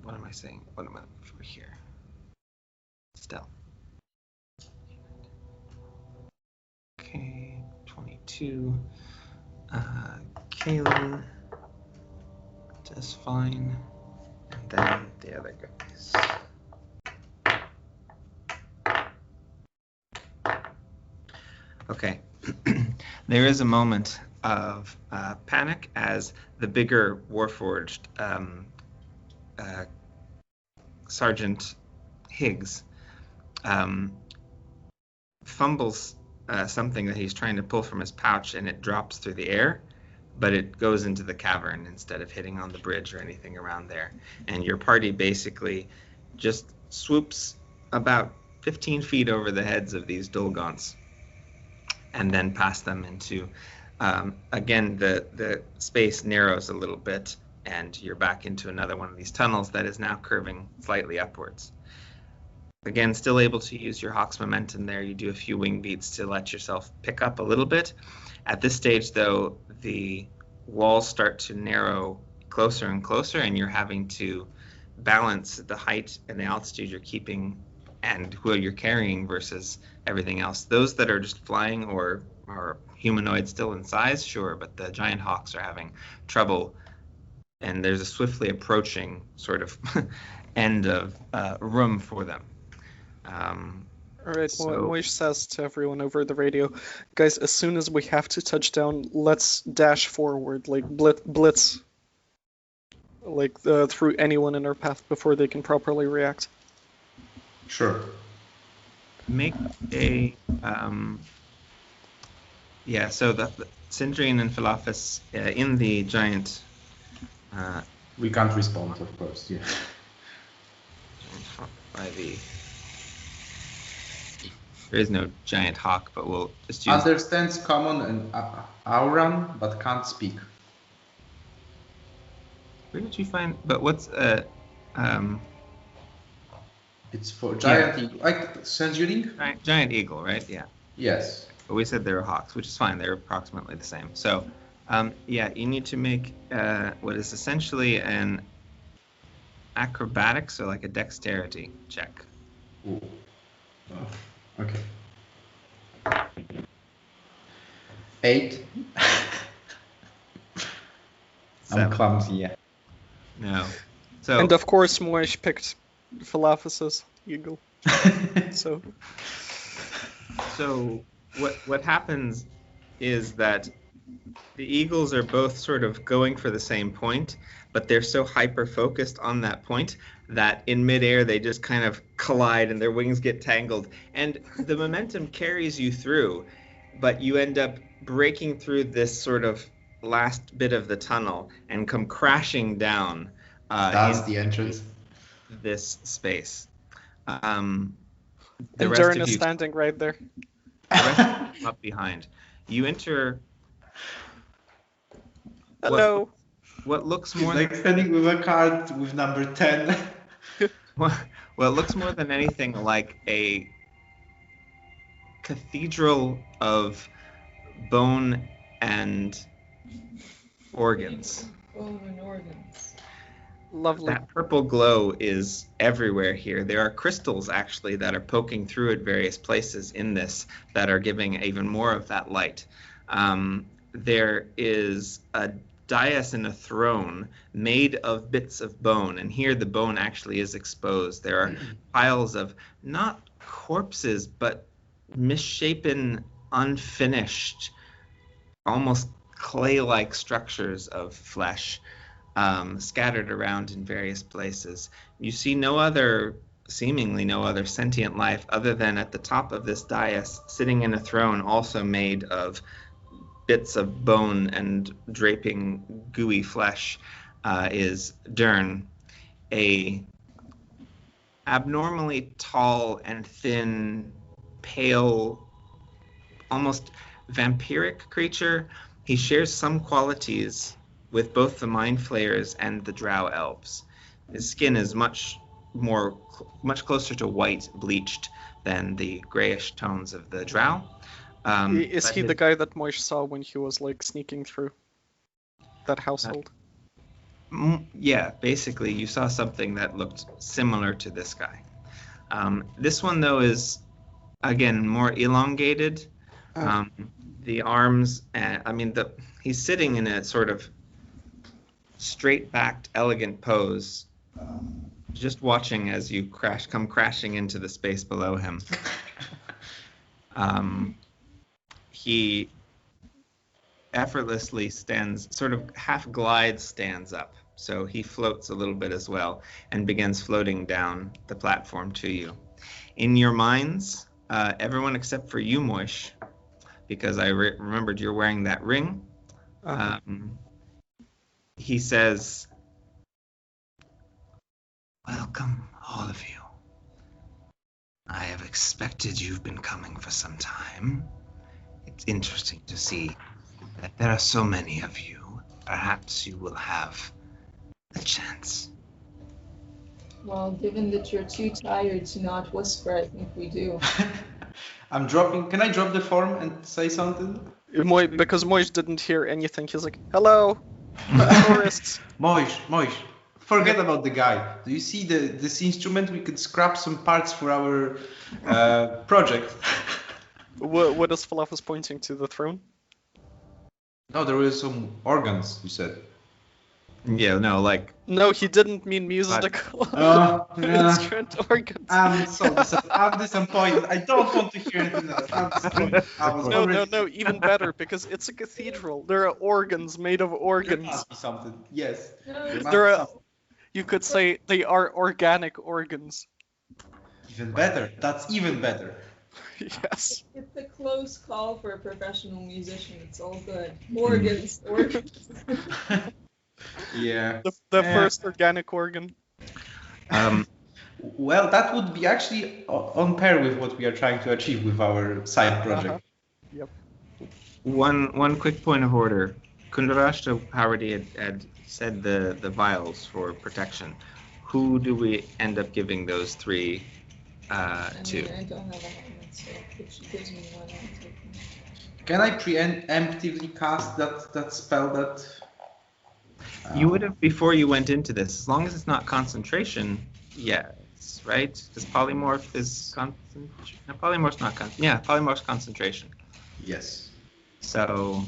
What am I saying? What am I looking for here? Stealth. Okay, 22. Kaylin does fine. And then the other guys. Okay. There is a moment of panic as the bigger Warforged Sergeant Higgs fumbles something that he's trying to pull from his pouch, and it drops through the air, but it goes into the cavern instead of hitting on the bridge or anything around there. And your party basically just swoops about 15 feet over the heads of these Dolgons and then past them into, again, the space narrows a little bit, and you're back into another one of these tunnels that is now curving slightly upwards. Again, still able to use your Hawk's momentum there. You do a few wing beats to let yourself pick up a little bit. At this stage, though, the walls start to narrow closer and closer, and you're having to balance the height and the altitude you're keeping and who you're carrying versus everything else. Those that are just flying or are humanoid still in size, sure, but the giant hawks are having trouble, and there's a swiftly approaching sort of end of room for them. Alright, Moish says to everyone over the radio, guys, as soon as we have to touch down, let's dash forward, like blitz, like through anyone in our path before they can properly react. Sure. Make a so Sindrian and Philophus in the giant. We can't respond, of course. Yeah. Giant hawk by the. There is no giant hawk, but we'll just use. Understands common and Auran, but can't speak. Where did you find? But what's It's for giant eagle, like Sanjuring? giant eagle, right? Yeah. Yes. But we said they were hawks, which is fine. They're approximately the same. So, yeah, you need to make what is essentially an acrobatics, or like a dexterity check. Ooh. Oh, okay. 8. I'm 7. clumsy, yeah. No. So. And of course, Moish picked Philophus's eagle. So what happens is that the eagles are both sort of going for the same point, but they're so hyper focused on that point that in midair they just kind of collide and their wings get tangled, and the momentum carries you through, but you end up breaking through this sort of last bit of the tunnel and come crashing down. That's the entrance. This space. The and rest Dyrn of is you standing right there. The rest of you up behind. You enter. Hello. What looks He's more like standing with a card with number 10. well, it looks more than anything like a cathedral of bone and organs. Bone and organs. Lovely. That purple glow is everywhere here. There are crystals actually that are poking through at various places in this that are giving even more of that light. There is a dais and a throne made of bits of bone, and here the bone actually is exposed. There are piles of not corpses, but misshapen, unfinished, almost clay-like structures of flesh. Scattered around in various places. You see seemingly no other sentient life other than at the top of this dais, sitting in a throne also made of bits of bone and draping gooey flesh, is Dyrn, a abnormally tall and thin, pale, almost vampiric creature. He shares some qualities with both the Mind Flayers and the Drow Elves. His skin is much closer to white, bleached, than the grayish tones of the Drow. Is he the guy that Moish saw when he was like sneaking through that household? Yeah, basically you saw something that looked similar to this guy. This one though is, again, more elongated. The arms, he's sitting in a sort of straight-backed, elegant pose, just watching as you come crashing into the space below him. He effortlessly stands, sort of half stands up, so he floats a little bit as well and begins floating down the platform to you. In your minds, everyone except for you, Moish, because I remembered you're wearing that ring. He says, "Welcome, all of you. I have expected you've been coming for some time. It's interesting to see that there are so many of you. Perhaps you will have a chance." Well, given that you're too tired to not whisper, I think we do. Can I drop the form and say something? Because Moish didn't hear anything, he's like, hello, tourists. Moish, forget about the guy. Do you see this instrument? We could scrap some parts for our project. What is Philophus pointing to, the throne? No, there were some organs, you said. Yeah, no, like... No, he didn't mean musical instrument organs. I'm disappointed. I don't want to hear anything else. No, even better, because it's a cathedral. There are organs made of organs. There must be something, yes. You could say they are organic organs. Even better. That's even better. Yes. It's a close call for a professional musician. It's all good. Organs. Yeah. The Yeah. first organic organ. Well, that would be actually on par with what we are trying to achieve with our side project. Yep. One quick point of order. Kundarashtra already had said the vials for protection. Who do we end up giving those 3 I to? mean, I don't have a helmet, so if she gives me one, I'll take one. Can I preemptively cast that spell that... You would have before you went into this, as long as it's not concentration. Yes, right? Because polymorph is concentration. No, polymorph's not polymorph's concentration. Yes. So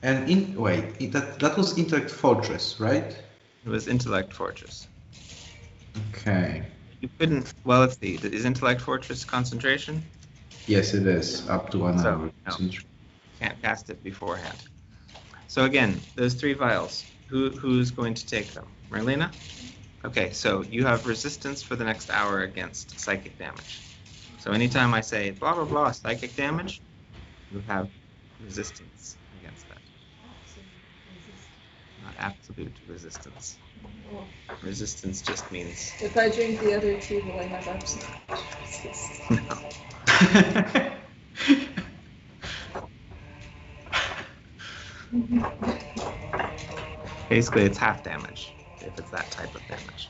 And that was Intellect Fortress, right? it was intellect fortress. Okay. You couldn't. Well, let's see. Is intellect fortress concentration? Yes, it is up to 1 hour. No. Can't cast it beforehand. So again, those 3 vials. Who's going to take them? Marlena? Okay, so you have resistance for the next hour against psychic damage. So anytime I say blah blah blah psychic damage, you have resistance against that. Not absolute resistance. Oh. Resistance just means If I drink the other 2, will I have absolute resistance? no. Basically, it's half damage if it's that type of damage.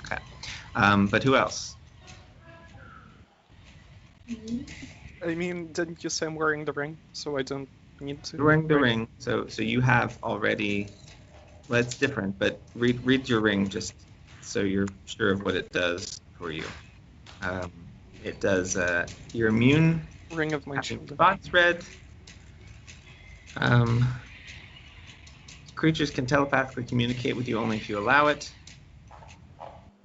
Okay, but who else? I mean, didn't you say I'm wearing the ring, so I don't need to? You're wearing the ring, so you have already. Well, it's different, but read your ring just so you're sure of what it does for you. It does. You're immune. Ring of my children. Spots red. Creatures can telepathically communicate with you only if you allow it.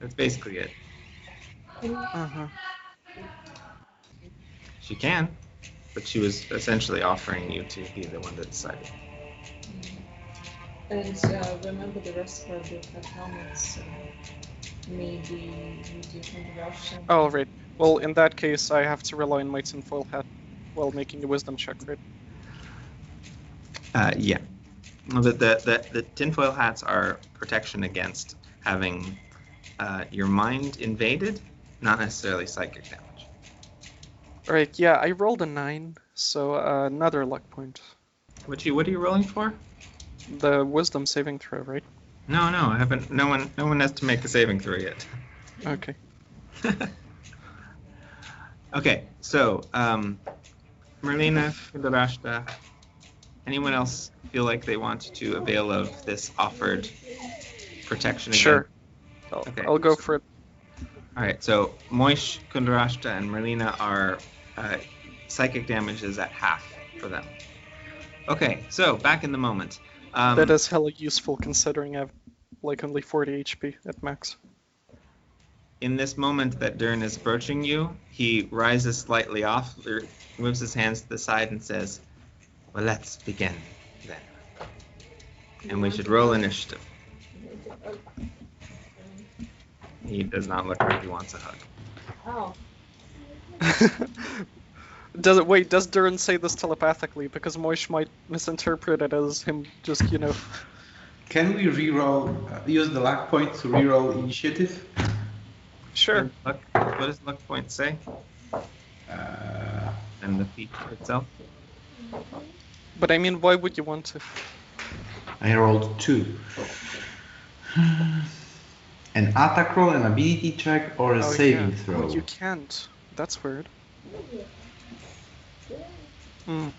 That's basically it. She can, but she was essentially offering you to be the one that decided. And remember the rest of our group have helmets, so maybe you can rush them. Oh, right. Well, in that case, I have to rely on my tinfoil hat while making a wisdom check, right? Yeah. Well, the tinfoil hats are protection against having your mind invaded, not necessarily psychic damage. Alright, yeah, I rolled a 9, so another luck point. What are you rolling for? The wisdom saving throw, right? No, I haven't. No one has to make a saving throw yet. Okay. Okay, so Marlena, Kundarashta, anyone else feel like they want to avail of this offered protection again? Sure. Okay. I'll go for it. All right, so Moish, Kundarashta, and Marlena are psychic damage is at half for them. Okay, so back in the moment. That is hella useful considering I have like only 40 HP at max. In this moment that Dyrn is approaching you, he rises slightly off, moves his hands to the side and says, well, let's begin then. And we should roll initiative. He does not look like he wants a hug. Oh. Does Dyrn say this telepathically? Because Moish might misinterpret it as him just, Can we reroll, use the luck point to reroll initiative? Sure. What does luck point say? And the feature itself? But I mean, why would you want to? I rolled 2. An attack roll, an ability check, or a saving throw. Oh, you can't. That's weird. Well,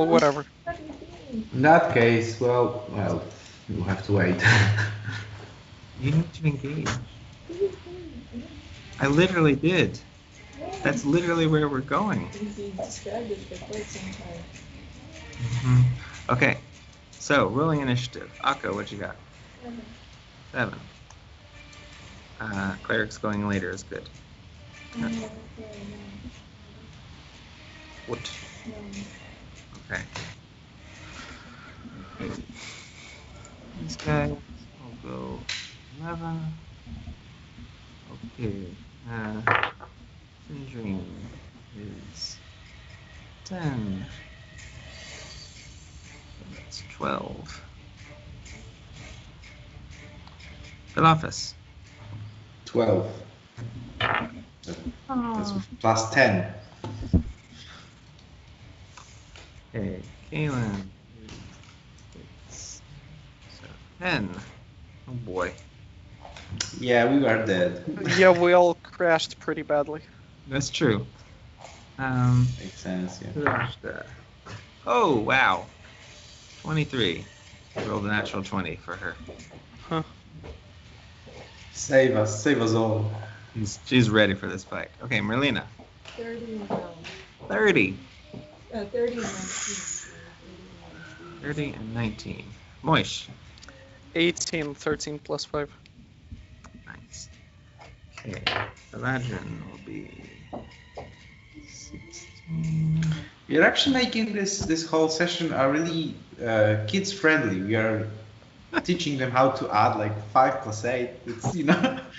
whatever. In that case, well, you'll have to wait. You need to engage. I literally did. That's literally where we're going. He described it for quite some time. Okay, so rolling initiative. Akko, what you got? 7. Cleric's going later is good. What? Okay. These guys will go 11. Okay. Dream is 10. That's 12. Philofus. 12. That's plus 10. Okay, Kaylin. It's 10. Oh boy. Yeah, we were dead. Yeah, we all crashed pretty badly. That's true. Makes sense, yeah. Rashta. Oh, wow. 23. Rolled a natural 20 for her. Huh. Save us all. She's ready for this fight. Okay, Merlina. 30 and 30. 30 and 19. 30 and 19. Moish. 18, 13 plus 5. Nice. Okay, Eladrin will be 16. We're actually making this whole session a really kids friendly. We are teaching them how to add like 5 plus 8. It's stuff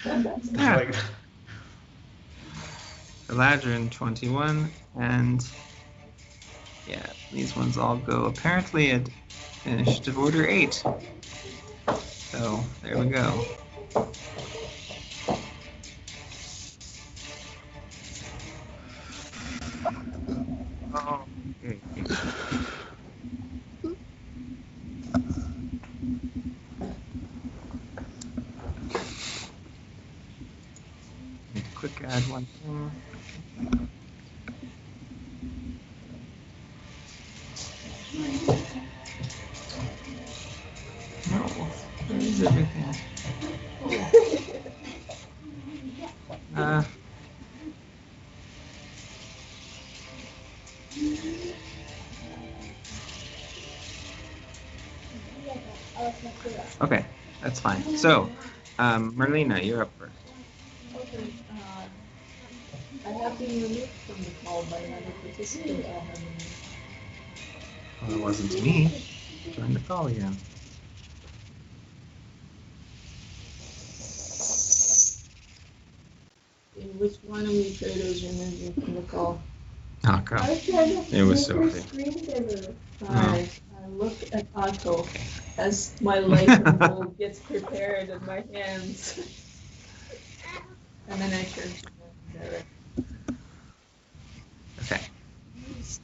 like that. Eladrin 21, and yeah, these ones all go apparently at initiative order 8. So there we go. Oh, okay. Need to quick add one thing. No, where is everything? Okay, that's fine. So, Merlina, you're up first. Okay, I have been removed from the call by another participant. Well, it wasn't me. Join the call again. Which one of you traders removed you from the call? Oh, God. It was Sophie. I look at Otto as my lightning bolt gets prepared in my hands. And then I turn to Derek. Okay. This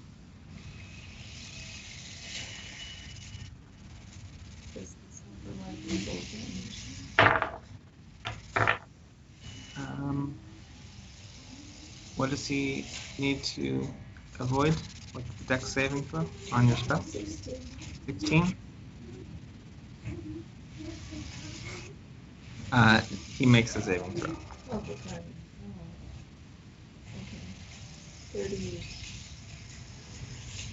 is the lightning bolt. What does he need to avoid? What's the dex saving throw on your spell? 16? He makes a saving throw. Oh, okay. Okay.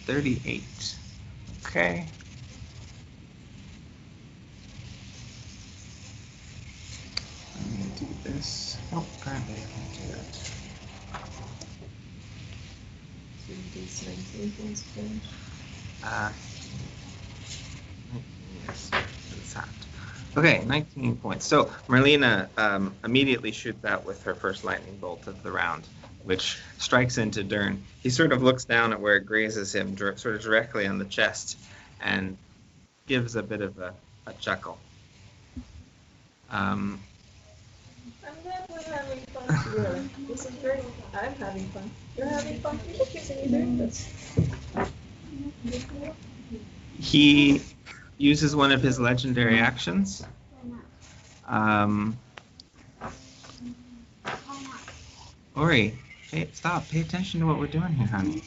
38. Okay. I'm gonna do this. Oh, apparently I can't do that. 19 points of damage. Yes, it's hot. Okay, 19 points. So Merlina immediately shoots out with her first lightning bolt of the round, which strikes into Dyrn. He sort of looks down at where it grazes him, sort of directly on the chest, and gives a bit of a chuckle. I'm definitely having fun here. This is great. I'm having fun. You're having fun. You should be doing this. He uses one of his legendary actions. Ori, stop. Pay attention to what we're doing here, honey.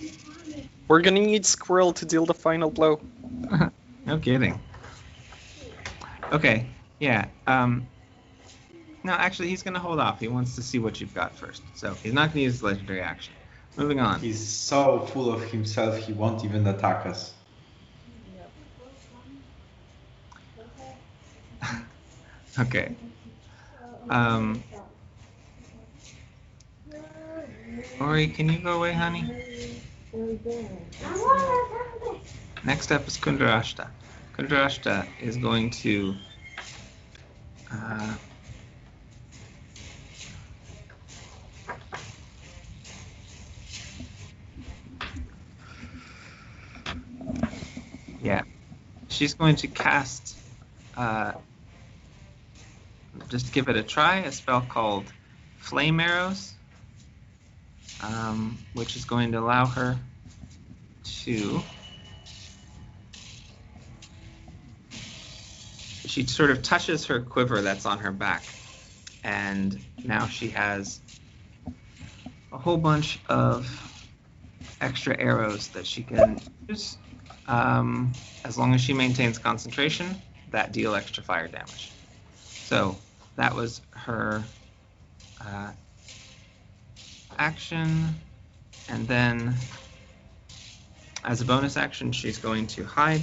We're gonna need Squirrel to deal the final blow. No kidding. Okay, yeah. No, actually, he's going to hold off. He wants to see what you've got first. So he's not going to use his legendary action. Moving on. He's so full of himself, he won't even attack us. Okay. Ori, can you go away, honey? Next up is Kundarashta. Kundarashta is going to she's going to cast, just give it a try, a spell called Flame Arrows, which is going to allow her to... She sort of touches her quiver that's on her back, and now she has a whole bunch of extra arrows that she can use. As long as she maintains concentration, that deal extra fire damage. So that was her action, and then as a bonus action, she's going to hide.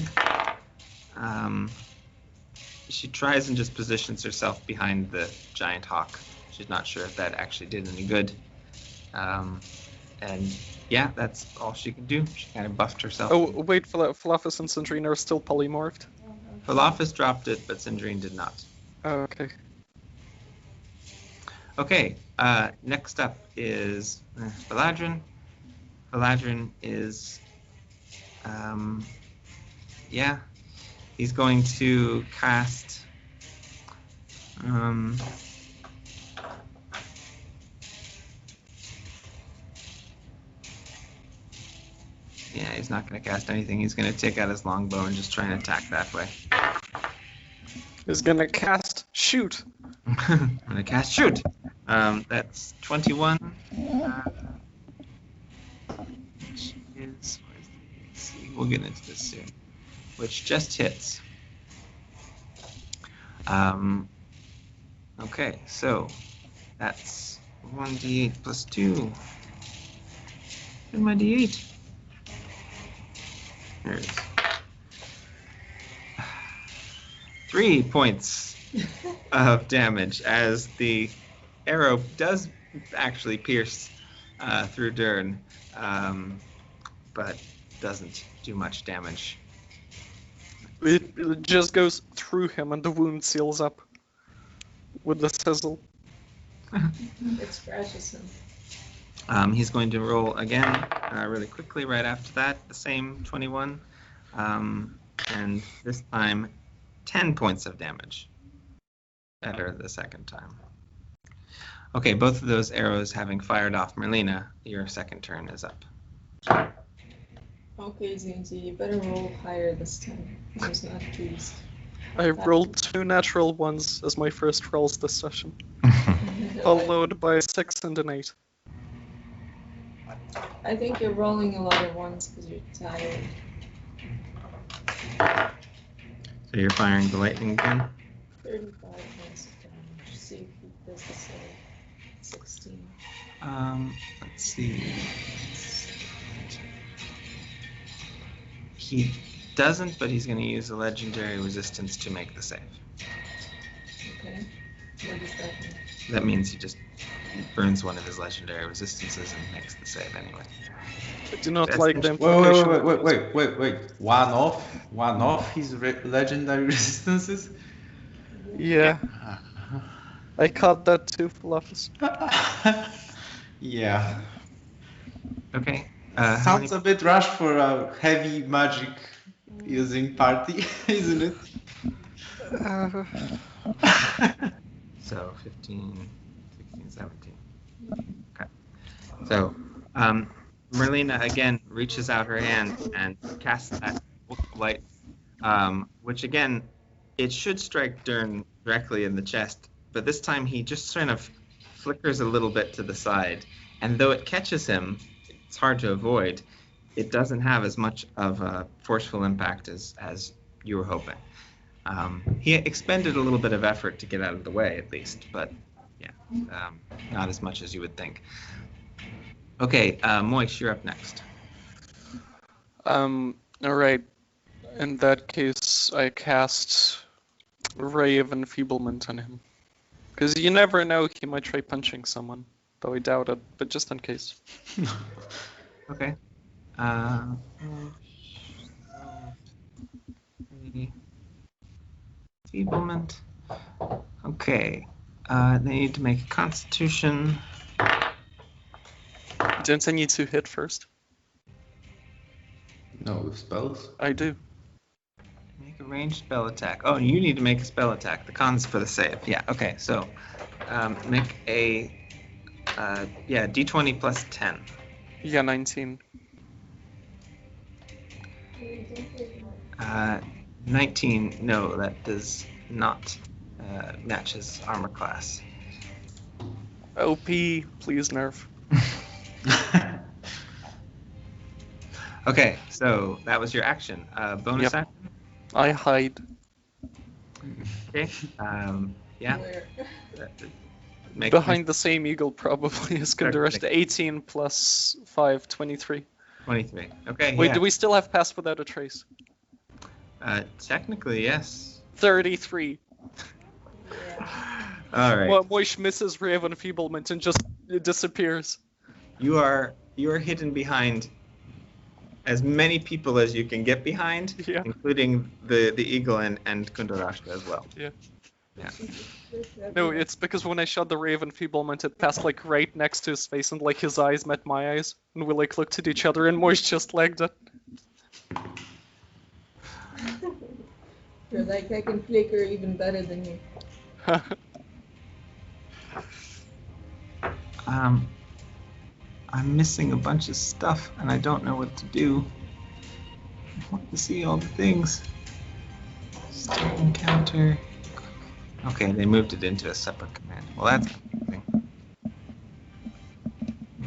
She tries and just positions herself behind the giant hawk. She's not sure if that actually did any good. And yeah, that's all she can do. She kind of buffed herself. Oh, wait, Philofus and Sindrine are still polymorphed? Philofus dropped it, but Sindrine did not. Oh, okay. Okay, next up is Philadrin. Philadrin is, yeah, he's going to cast, yeah, he's not going to cast anything. He's going to take out his longbow and just try and attack that way. He's gonna cast Shoot. I'm going to cast Shoot. That's 21. Which is, let's see, we'll get into this soon. Which just hits. Okay, so that's 1d8 plus 2. Where's my d8? There it is. 3 points of damage as the arrow does actually pierce through Dyrn, but doesn't do much damage. It just goes through him and the wound seals up with the sizzle. It scratches him. He's going to roll again really quickly right after that, the same 21, and this time 10 points of damage. Better the second time. Okay, both of those arrows having fired off Merlina, your second turn is up. Okay, Zinzi, you better roll higher this time. I was not pleased. I rolled 2 natural ones as my first rolls this session, followed by a 6 and an 8. I think you're rolling a lot of ones because you're tired. So you're firing the lightning again? 35 points of damage. See if he does the same. 16. Let's see. He doesn't, but he's going to use a legendary resistance to make the save. Okay. What does that mean? That means he just burns one of his legendary resistances and makes the save anyway. I do not That's like the interesting. implication. Wait. One off his legendary resistances? Yeah. I caught that too, Philofus. Yeah. Okay. Sounds a bit rush for a heavy magic using party, isn't it? So 15, 16, 17. Okay. So Merlina again reaches out her hand and casts that bolt of light, which again, it should strike Dyrn directly in the chest, but this time he just sort of flickers a little bit to the side, and though it catches him, it's hard to avoid. It doesn't have as much of a forceful impact as you were hoping. He expended a little bit of effort to get out of the way, at least, but yeah, not as much as you would think. Okay, Moish, you're up next. Alright. In that case, I cast Ray of Enfeeblement on him. Because you never know, he might try punching someone. Though I doubt it, but just in case. Okay. Enfeeblement. Okay. They need to make a Constitution. Don't I need to hit first? No, with spells. I do. Make a Ranged spell attack. Oh, you need to make a spell attack. The con's for the save. Yeah. Okay. So, make a d20 plus 10. Yeah, 19. 19. No, that does not match his armor class. OP, please nerf. Okay, so that was your action. Bonus Yep. action. I hide. Okay. Yeah. Where? Make Behind the same eagle, probably, as Kundarash. Okay. 18 plus 5, 23. 23. Okay. Wait, yeah. do we still have Pass Without a Trace? Technically, yes. 33. Yeah. All right. Moish misses Ray of Enfeeblement and just disappears. You are hidden behind as many people as you can get behind, Yeah. including the eagle and Kundurashka as well. Yeah. Yeah. No, it's because when I shot the Ray of Enfeeblement, it passed like right next to his face, and like his eyes met my eyes, and we like looked at each other, and Moish just legged it. You're like, I can flicker even better than you. I'm missing a bunch of stuff, and I don't know what to do. I want to see all the things. Start encounter. Okay, they moved it into a separate command. Well, that's confusing.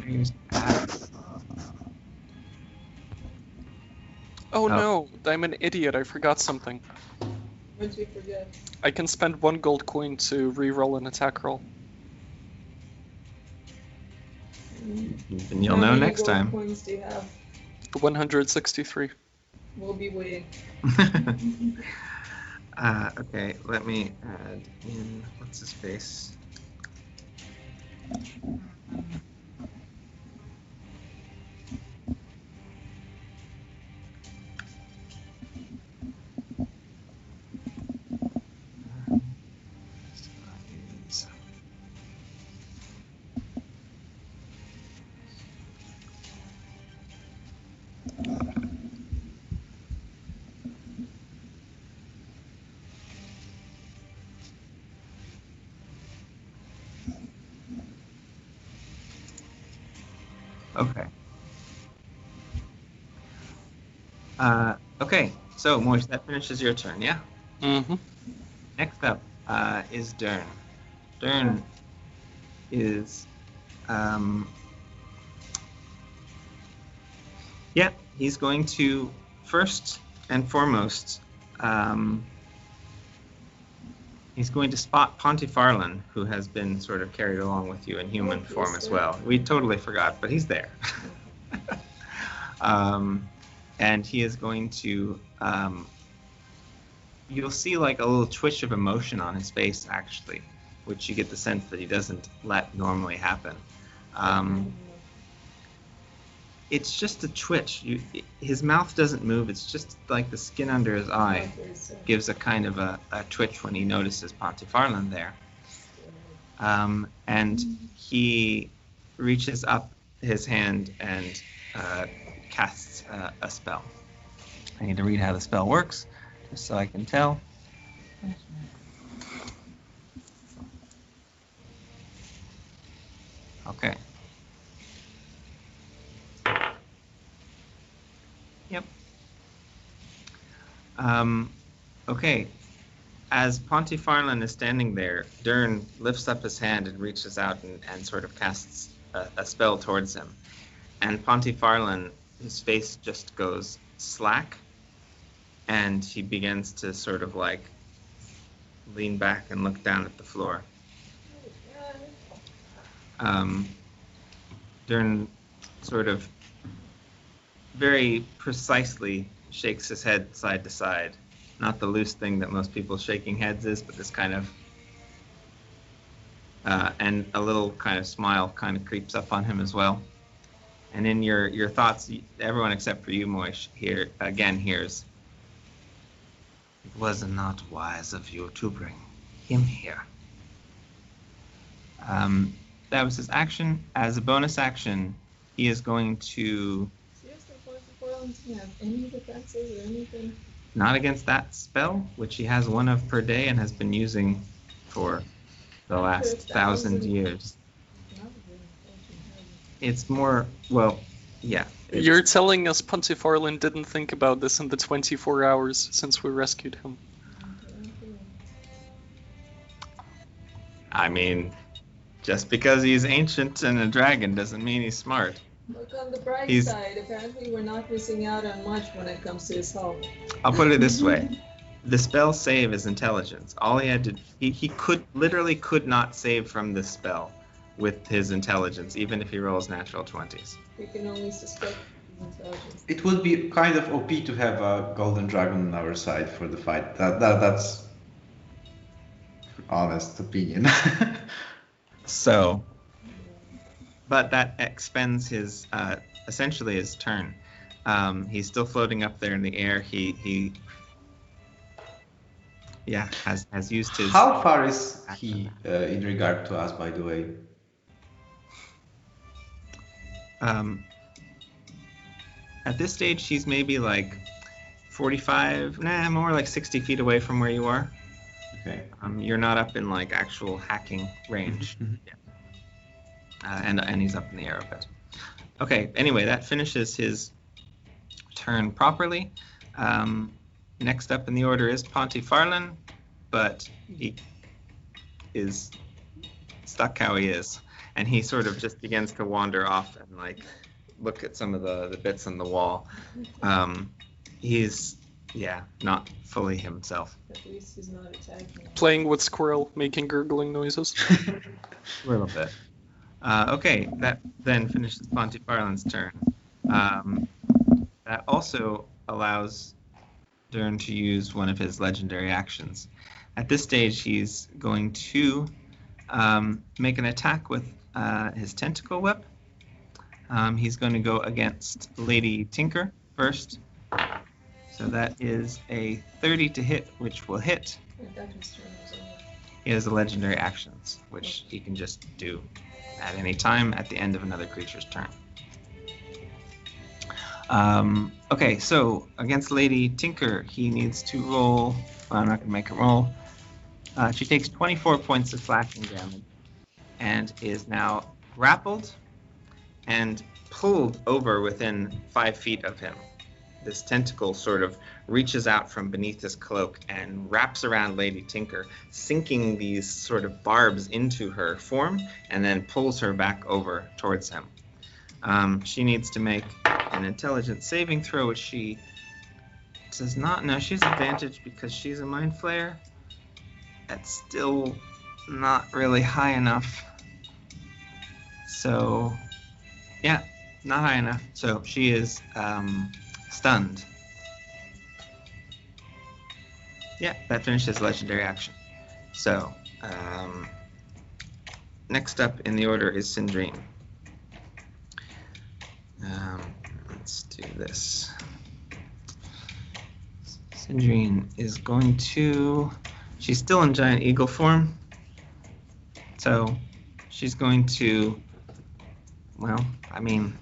Use that. Oh no, I'm an idiot, I forgot something. What'd you forget? I can spend 1 gold coin to re-roll an attack roll. And you'll How know many next gold time. Coins do you have? 163. We'll be waiting. Okay, let me add in, what's his face? Okay. Okay, so Moish, that finishes your turn, yeah? Mm-hmm. Next up is Dyrn. Dyrn is, yeah, he's going to first and foremost, he's going to spot Pontifarlin, who has been sort of carried along with you in human form as well. We totally forgot, but he's there. And he is going to, you'll see like a little twitch of emotion on his face, actually, which you get the sense that he doesn't let normally happen. It's just a twitch. His mouth doesn't move. It's just like the skin under his eye gives a kind of a twitch when he notices Pontifarlin there. And he reaches up his hand and casts a spell. I need to read how the spell works, just so I can tell. Okay. Yep. Okay. As Pontifarlin is standing there, Dyrn lifts up his hand and reaches out and sort of casts a spell towards him. And Pontifarlin, his face just goes slack, and he begins to sort of like lean back and look down at the floor. Dyrn sort of very precisely shakes his head side to side. Not the loose thing that most people shaking heads is, but this kind of, and a little kind of smile kind of creeps up on him as well. And in your thoughts, everyone except for you, Moish, here again hears, "It was not wise of you to bring him here." That was his action. As a bonus action, he is going to... Seriously, Pontifarlin doesn't have any defenses or anything? Not against that spell, which he has one of per day and has been using for the last 1,000 years. It's more, well, yeah. You're telling us Pontifarlin didn't think about this in the 24 hours since we rescued him. I mean, just because he's ancient and a dragon doesn't mean he's smart. Look on the bright He's- side. Apparently, we're not missing out on much when it comes to his health. I'll put it this way. The spell save is intelligence. All he had to, he could not save from this spell with his intelligence, even if he rolls natural 20s. We can only suspect his intelligence. It would be kind of OP to have a golden dragon on our side for the fight. That's honest opinion. So, but that expends his, essentially his turn. He's still floating up there in the air. He has used his. How far is he in regard to us, by the way? At this stage, he's maybe like 45, more like 60 feet away from where you are. Okay. You're not up in like actual hacking range. Yeah. And he's up in the air a bit. Okay, anyway, that finishes his turn properly. Next up in the order is Pontifarlin, but he is stuck how he is. And he sort of just begins to wander off and like look at some of the bits on the wall. He's, not fully himself. At least he's not attacking. Playing with Squirrel, making gurgling noises. A little bit. Okay, that then finishes Pontifarlin's turn. That also allows Dyrn to use one of his legendary actions. At this stage, he's going to make an attack with his tentacle whip. He's going to go against Lady Tinker first. So that is a 30 to hit, which will hit. He has the legendary actions, which he can just do at any time at the end of another creature's turn. Okay, so against Lady Tinker, he needs to roll. Well, I'm not going to make a roll. She takes 24 points of slashing damage and is now grappled and pulled over within 5 feet of him. This tentacle sort of reaches out from beneath his cloak and wraps around Lady Tinker, sinking these sort of barbs into her form and then pulls her back over towards him. She needs to make an intelligence saving throw, which she does not know. She has advantage because she's a mind flayer. That's still not really high enough. So, yeah, not high enough. So she is stunned. Yeah, that finishes legendary action. So, next up in the order is Sindrine. Let's do this. Sindrine is going to... She's still in giant eagle form. So, she's going to... Well, I mean...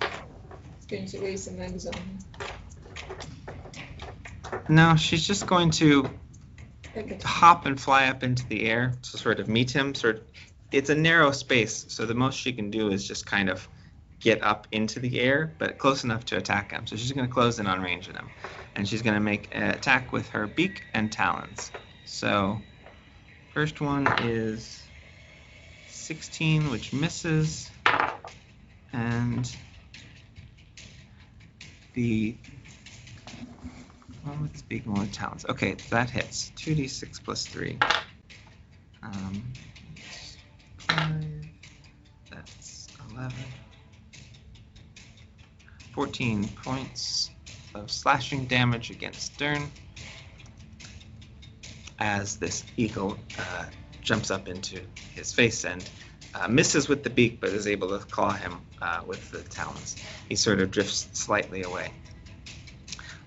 It's going to waste an eggs on him. No, she's just going to hop and fly up into the air to sort of meet him. It's a narrow space, so the most she can do is just kind of get up into the air, but close enough to attack him. So she's going to close in on range of him. And she's going to make an attack with her beak and talons. So first one is 16, which misses. And let's speak more talents. Okay, that hits. 2d6 plus 3. 5. That's 11. 14 points of slashing damage against Dyrn as this eagle jumps up into his face and misses with the beak, but is able to claw him with the talons. He sort of drifts slightly away.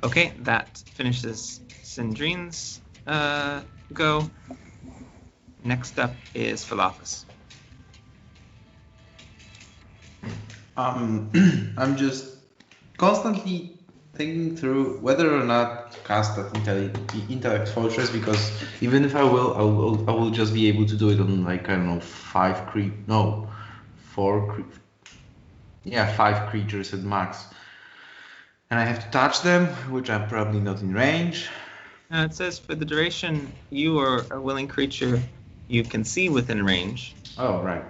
Okay, that finishes Sindrine's go. Next up is Philophus. I'm just constantly thinking through whether or not to cast that intellect fortress, because even if I will just be able to do it on like, I don't know, 5 creatures at max, and I have to touch them, which I'm probably not in range. It says for the duration, you or a willing creature you can see within range. Oh, right.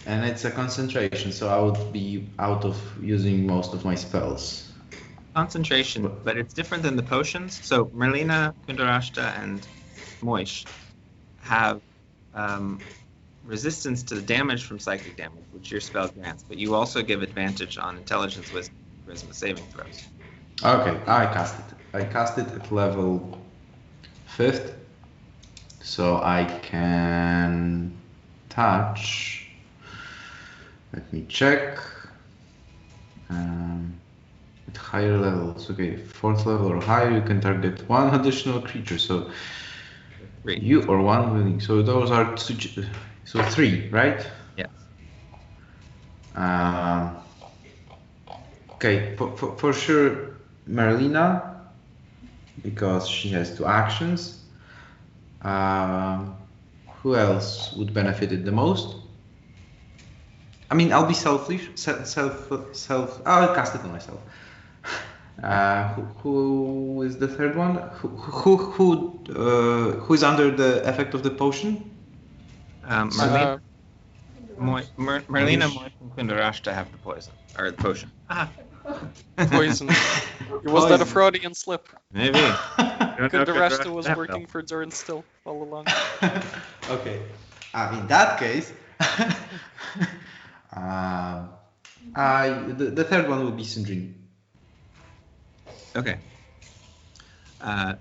And it's a concentration, so I would be out of using most of my spells. Concentration, but it's different than the potions. So Merlina, Kundarashta, and Moish have resistance to the damage from psychic damage, which your spell grants, but you also give advantage on intelligence, wisdom, charisma saving throws. Okay, I cast it. I cast it at level 5th, so I can touch. Let me check. At higher levels, okay, 4th level or higher, you can target 1 additional creature. So 3. you or 1 willing. So those are 2. So 3, right? Yes. Okay, for sure, Merlina, because she has 2 actions. Who else would benefit it the most? I mean, I'll be selfish. I'll cast it on myself. Who is the third one? Who is under the effect of the potion? Merlina, Moish, and Kundarashta have the poison or the potion. Poison. Was that a Freudian slip? Maybe. Kundarashta was working for Dyrn still all along. Okay. In that case, the third one will be Sindrine. Okay.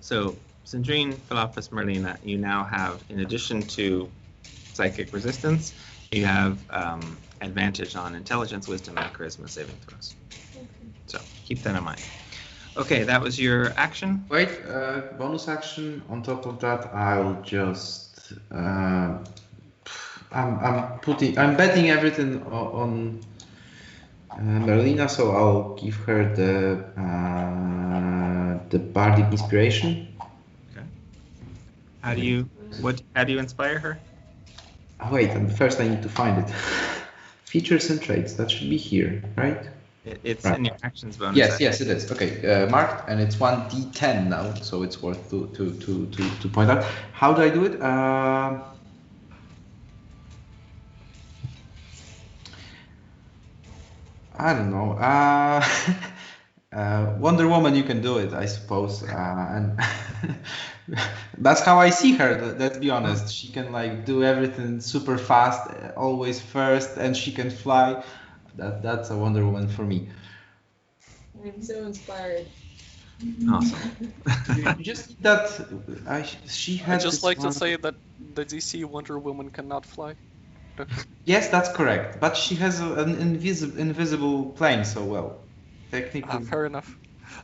So Sindrine, Philophus, Merlina, you now have, in addition to psychic resistance, you have advantage on intelligence, wisdom, and charisma saving throws. So keep that in mind. Okay, that was your action. Wait, bonus action. On top of that, I'll just I'm betting everything on Merlina, so I'll give her the bardic inspiration. Okay. How do you inspire her? Oh, wait, first I need to find it. Features and traits, that should be here, right? It's right. in your actions bonus. Yes, it is. Okay, marked, and it's 1d10 now, so it's worth to point out. How do I do it? I don't know. Wonder Woman, you can do it, I suppose. And that's how I see her. Let's be honest. She can like do everything super fast, always first, and she can fly. That's a Wonder Woman for me. I'm so inspired. Awesome. You just that she had. I'd just like to say that the DC Wonder Woman cannot fly. Yes, that's correct. But she has an invisible plane, so well, technically. Fair enough.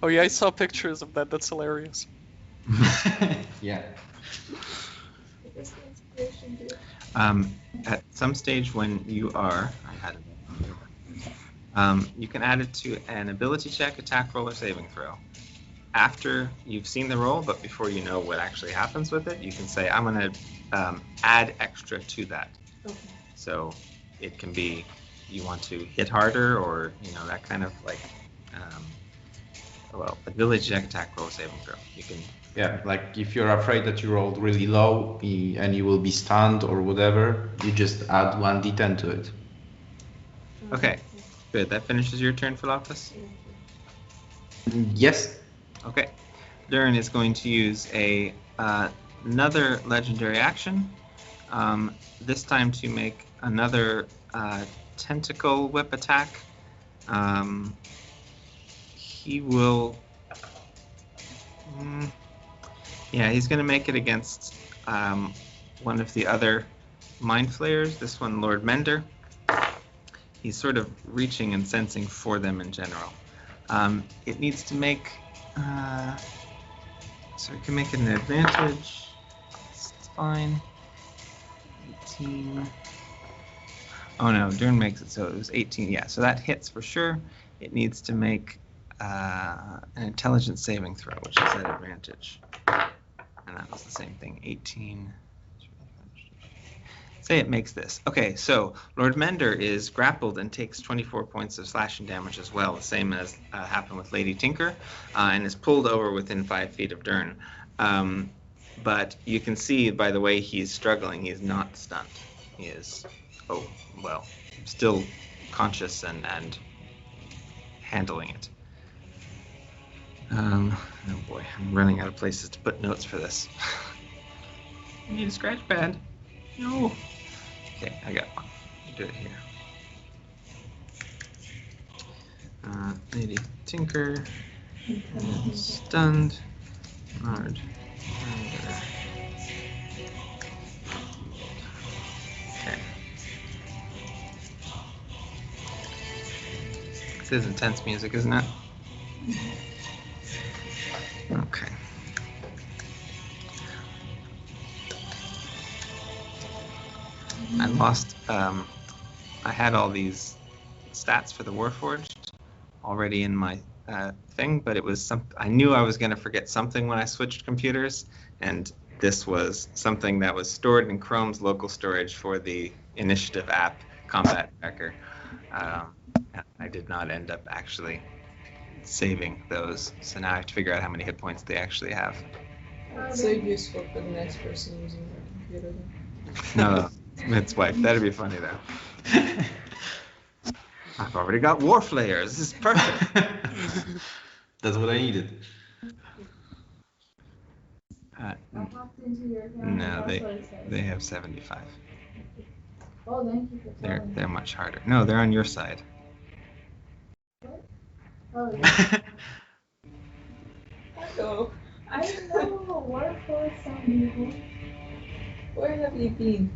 Oh yeah, I saw pictures of that. That's hilarious. Yeah. What's the inspiration do? At some stage when you are, you can add it to an ability check, attack roll, or saving throw. After you've seen the roll, but before you know what actually happens with it, you can say, I'm going to add extra to that. Okay. So it can be you want to hit harder, or that kind of like ability check, attack roll, saving throw. You can. Yeah, like if you're afraid that you rolled really low and you will be stunned or whatever, you just add 1d10 to it. Okay, good. That finishes your turn, Philophus? Yes. Okay. Dyrn is going to use another legendary action, this time to make another tentacle whip attack. He will... he's going to make it against one of the other Mind Flayers, this one, Lord Mender. He's sort of reaching and sensing for them in general. It needs to make... so it can make it an advantage. It's fine. 18. Oh no, Dyrn makes it so it was 18. Yeah, so that hits for sure. It needs to make an intelligence saving throw, which is at advantage. And that was the same thing, 18. Say it makes this. Okay, so Lord Mender is grappled and takes 24 points of slashing damage as well, the same as happened with Lady Tinker, and is pulled over within 5 feet of Dyrn. But you can see by the way he's struggling, he's not stunned. He is, still conscious and handling it. Oh boy, I'm running out of places to put notes for this. I need a scratch pad. No. Okay, I got one. Do it here. Lady Tinker. Stunned. Lord. Okay. This is intense music, isn't it? Okay. I lost, I had all these stats for the Warforged already in my thing, but it was I knew I was going to forget something when I switched computers, and this was something that was stored in Chrome's local storage for the Initiative app combat tracker. I did not end up actually saving those, so now I have to figure out how many hit points they actually have. It's so useful for the next person using their computer. No, it's wife. That'd be funny though. I've already got Warflayers. This is perfect. That's what I needed. I hopped into your account. No, That's what it says. they have 75. Oh, thank you for telling me. They're much harder. No, they're on your side. Oh, yeah. Hello. I didn't know what word for some people. Where have you been?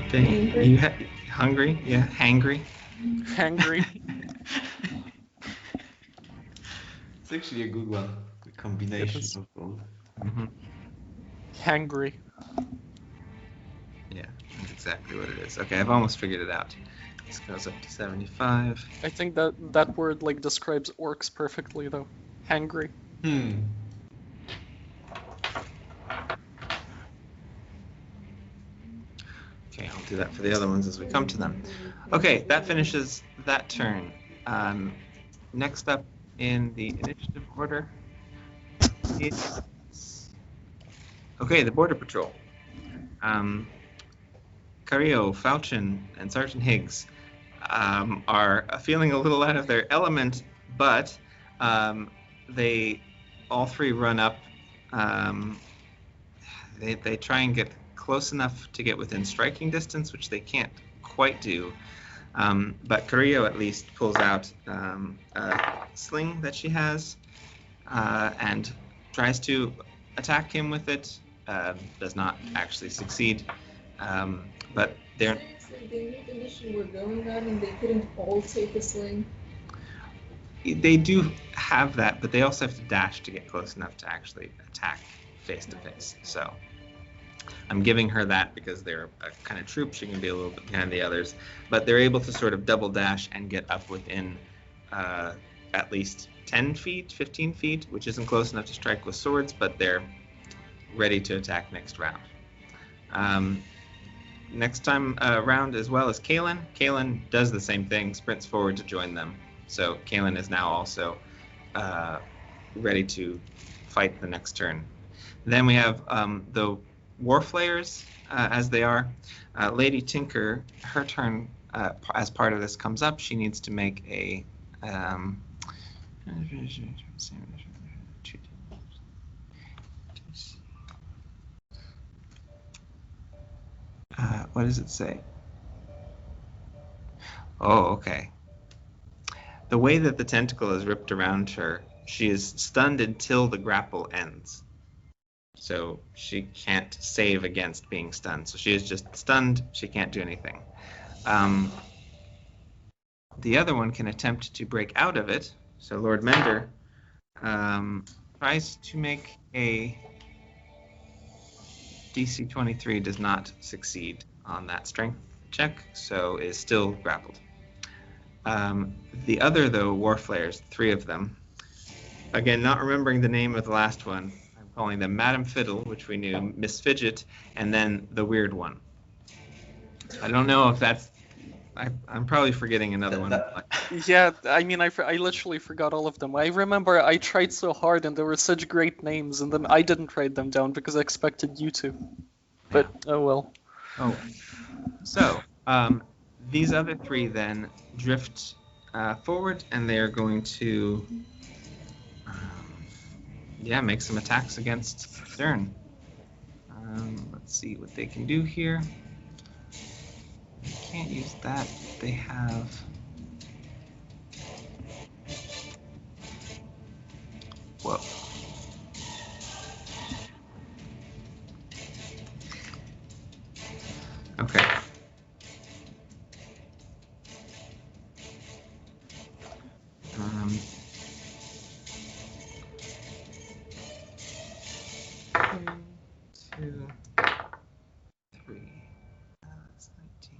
Okay. You hungry? Yeah, hangry. Hangry. It's actually a good one. The combination of both. Mm-hmm. Hangry. Yeah, that's exactly what it is. Okay, I've almost figured it out. This goes up to 75. I think that word like describes orcs perfectly though. Hangry. Okay, I'll do that for the other ones as we come to them. Okay, that finishes that turn. Next up in the initiative order is... Okay, the Border Patrol. Carrillo, Fauchin, and Sergeant Higgs are feeling a little out of their element, but they all three run up. They try and get close enough to get within striking distance, which they can't quite do. But Carrillo at least pulls out a sling that she has and tries to attack him with it. Does not actually succeed. But they're... The new condition we're going on, and they couldn't all take a sling. They do have that, but they also have to dash to get close enough to actually attack face to face. So I'm giving her that because they're a kind of troop. She can be a little bit behind the others, but they're able to sort of double dash and get up within at least 10 feet, 15 feet, which isn't close enough to strike with swords, but they're ready to attack next round. Next time round as well as Kaelin. Kaelin does the same thing, sprints forward to join them. So Kaelin is now also ready to fight the next turn. Then we have the Warflayers, as they are. Lady Tinker, her turn as part of this comes up. She needs to make a... what does it say? Oh, okay. The way that the tentacle is ripped around her, she is stunned until the grapple ends. So she can't save against being stunned. So she is just stunned. She can't do anything. The other one can attempt to break out of it. So Lord Mender tries to make a DC 23, does not succeed on that strength check, so is still grappled. The other, though, Warflayers, 3 of them. Again, not remembering the name of the last one. I'm calling them Madam Fiddle, which we knew, Miss Fidget, and then the weird one. I don't know if that's... I'm probably forgetting another one. Yeah, I mean, I literally forgot all of them. I remember I tried so hard and there were such great names, and then I didn't write them down because I expected you to. But, oh well. Oh. So, these other 3 then drift forward, and they are going to... make some attacks against Dyrn. Let's see what they can do here. They can't use that. They have... Whoa. Okay. One, 2, 3. That's 19.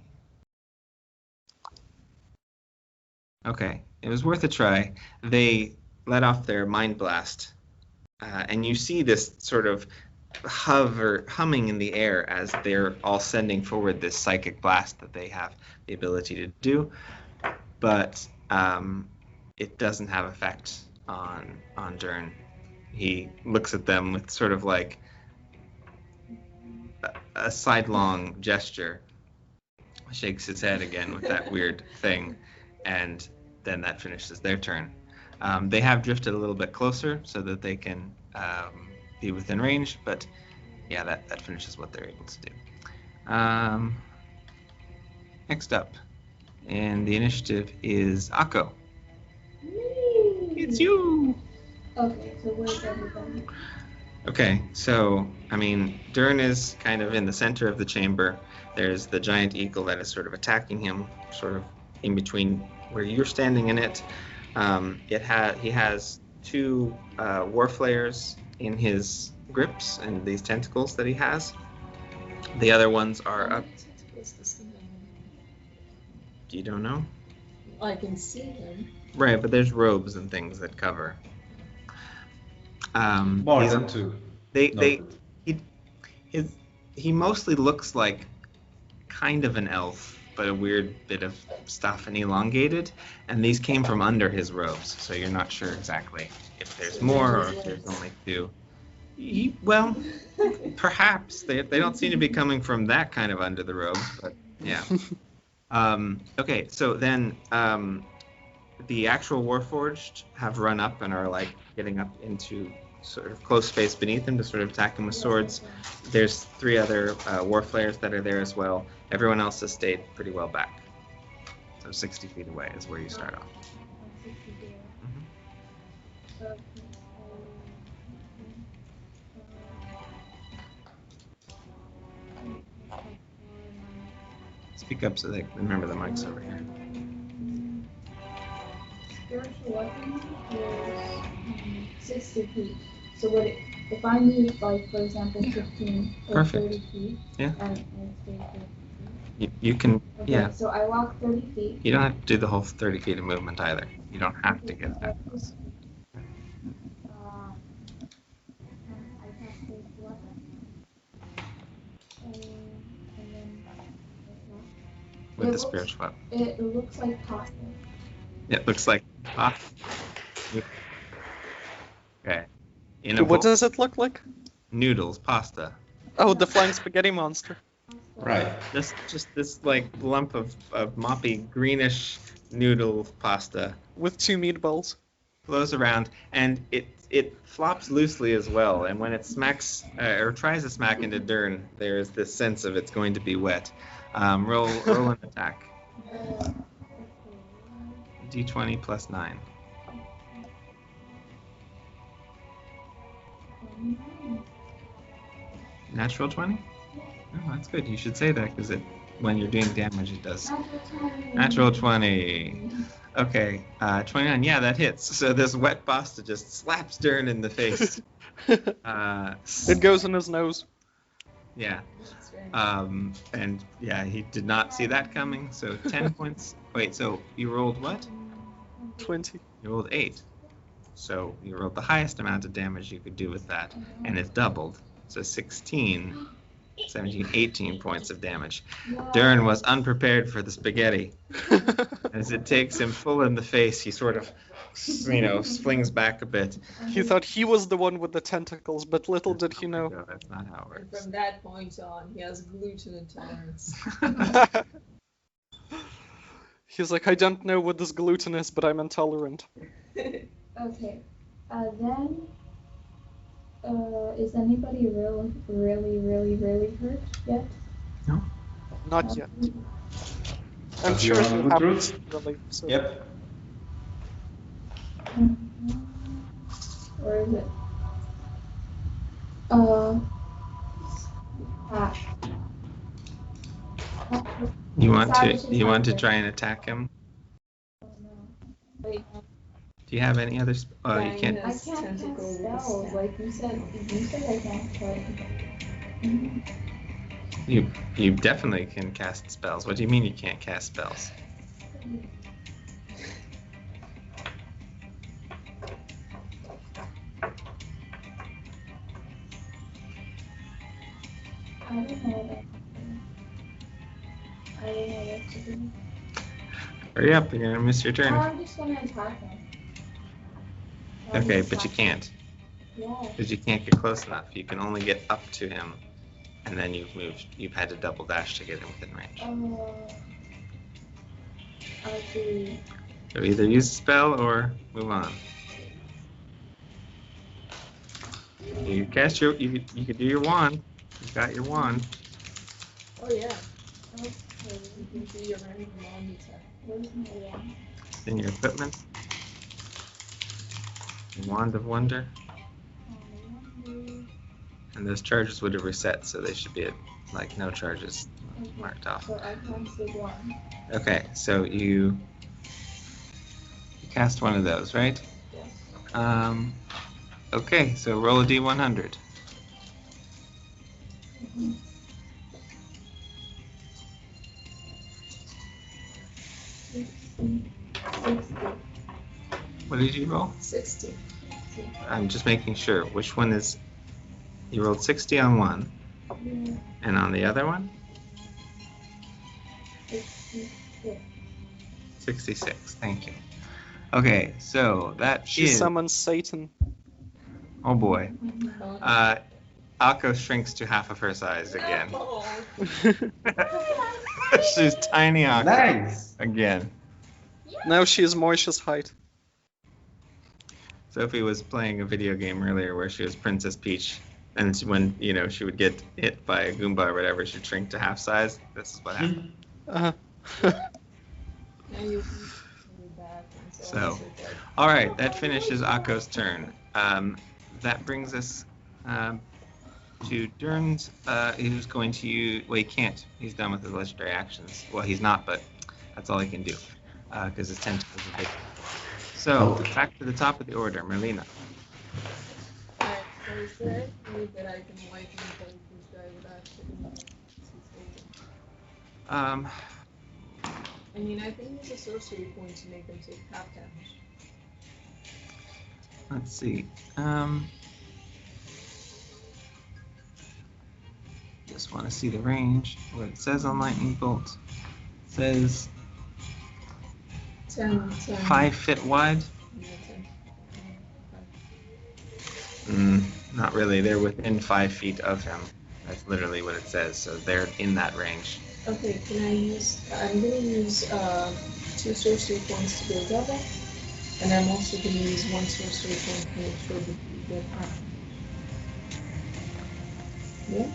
Okay, it was worth a try. They let off their mind blast, and you see this sort of humming in the air as they're all sending forward this psychic blast that they have the ability to do, but it doesn't have effect on Dyrn. He looks at them with sort of like a sidelong gesture, shakes his head again with that weird thing, and then that finishes their turn. They have drifted a little bit closer so that they can be within range, but yeah, that finishes what they're able to do. Next up in the initiative is Akko. It's you! Okay, so where's everybody? Okay, so, I mean, Dyrn is kind of in the center of the chamber. There's the giant eagle that is sort of attacking him, sort of in between where you're standing in it. He has 2 Warflayers in his grips and these tentacles that he has. The other ones are up. You don't know? I can see them. Right, but there's robes and things that cover. More than 2. He mostly looks like kind of an elf, but a weird bit of stuff and elongated, and these came from under his robes, so you're not sure exactly if there's more or if there's only 2. Well, perhaps. They don't seem to be coming from that kind of under the robes, but yeah. Okay, so then the actual Warforged have run up and are like getting up into sort of close space beneath him to sort of attack him with swords. There's 3 other Warflayers that are there as well. Everyone else has stayed pretty well back. So 60 feet away is where you start off. Speak up so they remember the mic's over here. Spiritual weapon is 60 feet. So if I move, like, for example, 15 or Perfect. 30 feet, Yeah. I stay 30 feet. You can, Okay, yeah. so I walk 30 feet. You don't have to do the whole 30 feet of movement either. You don't have to get that close. I cast spiritual weapon. And then With the spiritual weapon. it looks like pasta. It looks like pasta. Okay. What does it look like? Noodles, pasta. Oh, the flying spaghetti monster. Right. Just this like lump of moppy greenish noodle pasta With 2 meatballs. flows around, and it flops loosely as well. And when it smacks or tries to smack into Dyrn, there is this sense of it's going to be wet. Roll an attack. D20 plus 9. Natural 20? Oh, that's good. You should say that because when you're doing damage, it does. Natural 20. Okay, 29. Yeah, that hits. So this wet pasta just slaps Dyrn in the face. It goes in his nose. Yeah. That's very nice. And yeah, he did not see that coming. So 10 points. Wait, so you rolled what? 20. You rolled 8. So you rolled the highest amount of damage you could do with that, and it's doubled. So 16, 17, 18 points of damage. Dyrn was unprepared for the spaghetti. As it takes him full in the face, he sort of, swings back a bit. He thought he was the one with the tentacles, but little did he know. No, that's not how it And works. from that point on, he has gluten intolerance. He's like, I don't know what this gluten is, but I'm intolerant. Okay. Then, is anybody really hurt yet? Not yet. I'm But you're sure on he good happens route? really. So. Yep. Or is it? You want to try and attack him? Wait, Do you have any other? Oh, you Fang can't. I has can't cast tentacle spells, snap. like you said I can't try. You definitely can cast spells. What do you mean you can't cast spells? I don't know what to do. Hurry up! You're gonna miss your turn. I'm just gonna attack him. Okay, but you can't Yeah. because you can't get close enough. You can only get up to him, and then you've moved. You've had to double dash to get him within range. I'll do. So either use a spell or move on. You cast your. You could do your wand. You've got your wand. Oh yeah, Okay. you can do your random wand attack. Where's my wand? It's in your equipment. Your wand of wonder. And those charges would have reset, so they should be at like no charges marked off. So I casted one. Okay, so you cast one of those, right? Yes. Okay, so roll a d100. What did you roll? 60. I'm just making sure. Which one is... You rolled 60 on one. Yeah. And on the other one? 66. Thank you. Okay, so that She is... summons Satan. Oh boy. Oh, Akko shrinks to half of her size again. no. She's tiny Akko. Nice. Again. Now she is Moisha's height. Sophie was playing a video game earlier where she was Princess Peach, and when she would get hit by a Goomba or whatever, she'd shrink to half size. This is what happened. Uh-huh. Now you can back and So, it's like- all right, that finishes Akko's turn. That brings us to Dyrnn's. Who's going to use? Well, he can't. He's done with his legendary actions. Well, he's not, but that's all he can do because his tentacles are big. So back to the top of the order, Merlina. Alright, so is there any way that I can lighten the bulk this guy without hitting him? I mean, I can use a sorcery point to make him take half damage. Let's see. Just want to see the range. What it says on lightning bolt. It says 10. 5 feet wide. Yeah, 10. Not really. They're within 5 feet of him. That's literally what it says. So they're in that range. Okay, can I use... I'm going to use 2 sorcery points to go double. And I'm also going to use 1 sorcery point to make sure that you get Yeah?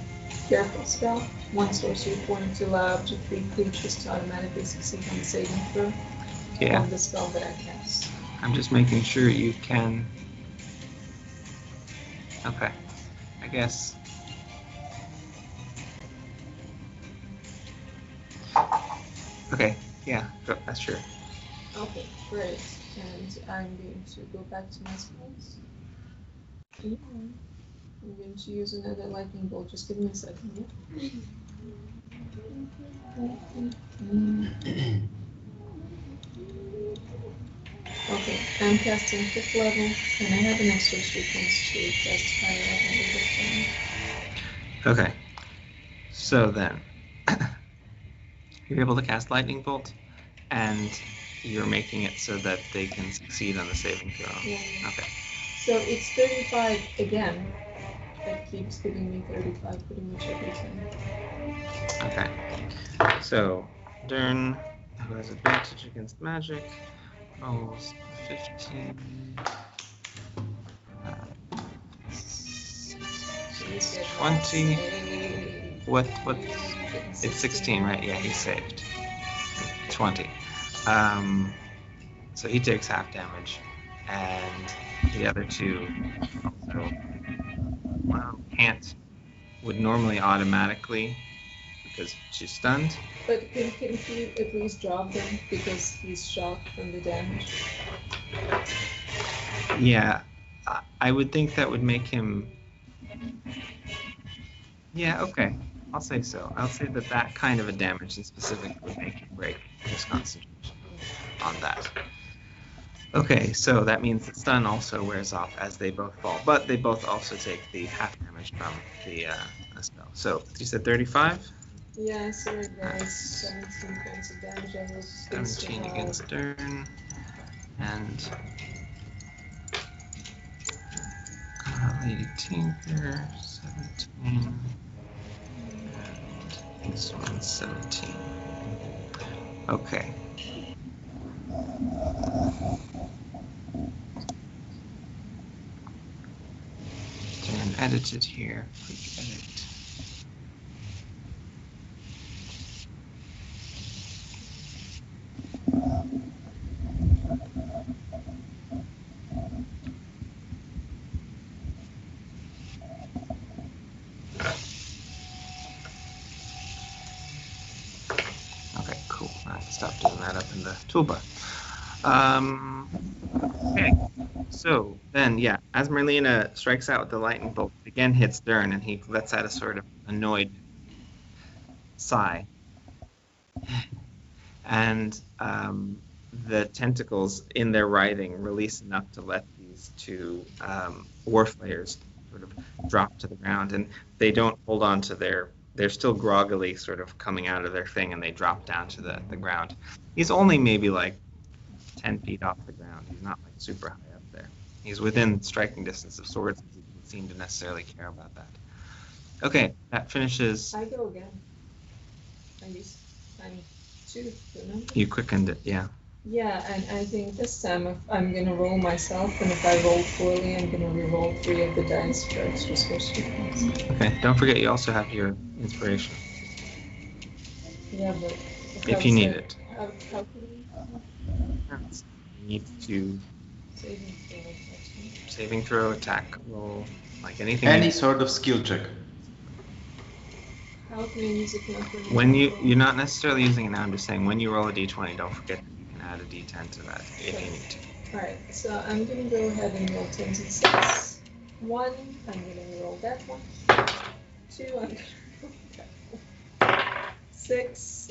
Careful spell. 1 sorcery point to allow up to 3 creatures to automatically succeed on the saving throw. Yeah. On the spell that I cast. I'm just making sure you can... Okay. I guess... Okay, yeah, that's true. Okay, great. And I'm going to go back to my spells. I'm going to use another lightning bolt. Just give me a second. Yeah? Okay, I'm casting 5th level, and I have an extra sequence to cast higher level. Okay. So then, you're able to cast lightning bolt, and you're making it so that they can succeed on the saving throw. Yeah. Okay. So it's 35 again. It keeps giving me 35 pretty much every time. Okay. So, Dyrn, who has advantage against magic, rolls 15. 20. What? It's 16, right? Yeah, he saved. 20. So he takes half damage, and the other two also. Well, can't. Would normally automatically because she's stunned. But can he at least drop them because he's shocked from the damage? Yeah, I would think that would make him. Yeah, okay. I'll say so. I'll say that that kind of a damage in specific would make him break his concentration on that. Okay, so that means the stun also wears off as they both fall, but they both also take the half damage from the spell. So you said 35? Yeah, so it was 17 points of damage. I was 17 against Dyrn, and Lady Tinker, 17, and this one's 17. Okay. Dyrn edited here. Quick edit. Okay, cool. I have to stop doing that up in the toolbar. Okay. So then, yeah, as Merlina strikes out with the lightning bolt, it again hits Dyrn, and he lets out a sort of annoyed sigh. And the tentacles in their writhing release enough to let these two war flayers sort of drop to the ground, and they don't hold on to they're still groggily sort of coming out of their thing, and they drop down to the ground. He's only maybe like 10 feet off the ground. He's not like super high up there. He's within striking distance of swords. He doesn't seem to necessarily care about that. Okay, that finishes. I go again. I use time 2, remember? You quickened it, yeah. Yeah, and I think this time I'm gonna roll myself, and if I roll poorly, I'm gonna re-roll 3 of the dice for extra special points. Okay, don't forget you also have your inspiration. Yeah, but If you need it. How can we? You need to saving throw, attack roll, like anything. Any sort of skill check. How can I use it now? When you're not necessarily using it now, I'm just saying when you roll a d20, don't forget that you can add a d10 to that if you need to. Alright, so I'm gonna go ahead and roll 10 to 6. 1, I'm gonna roll that one. 2, I'm gonna roll that one. 6,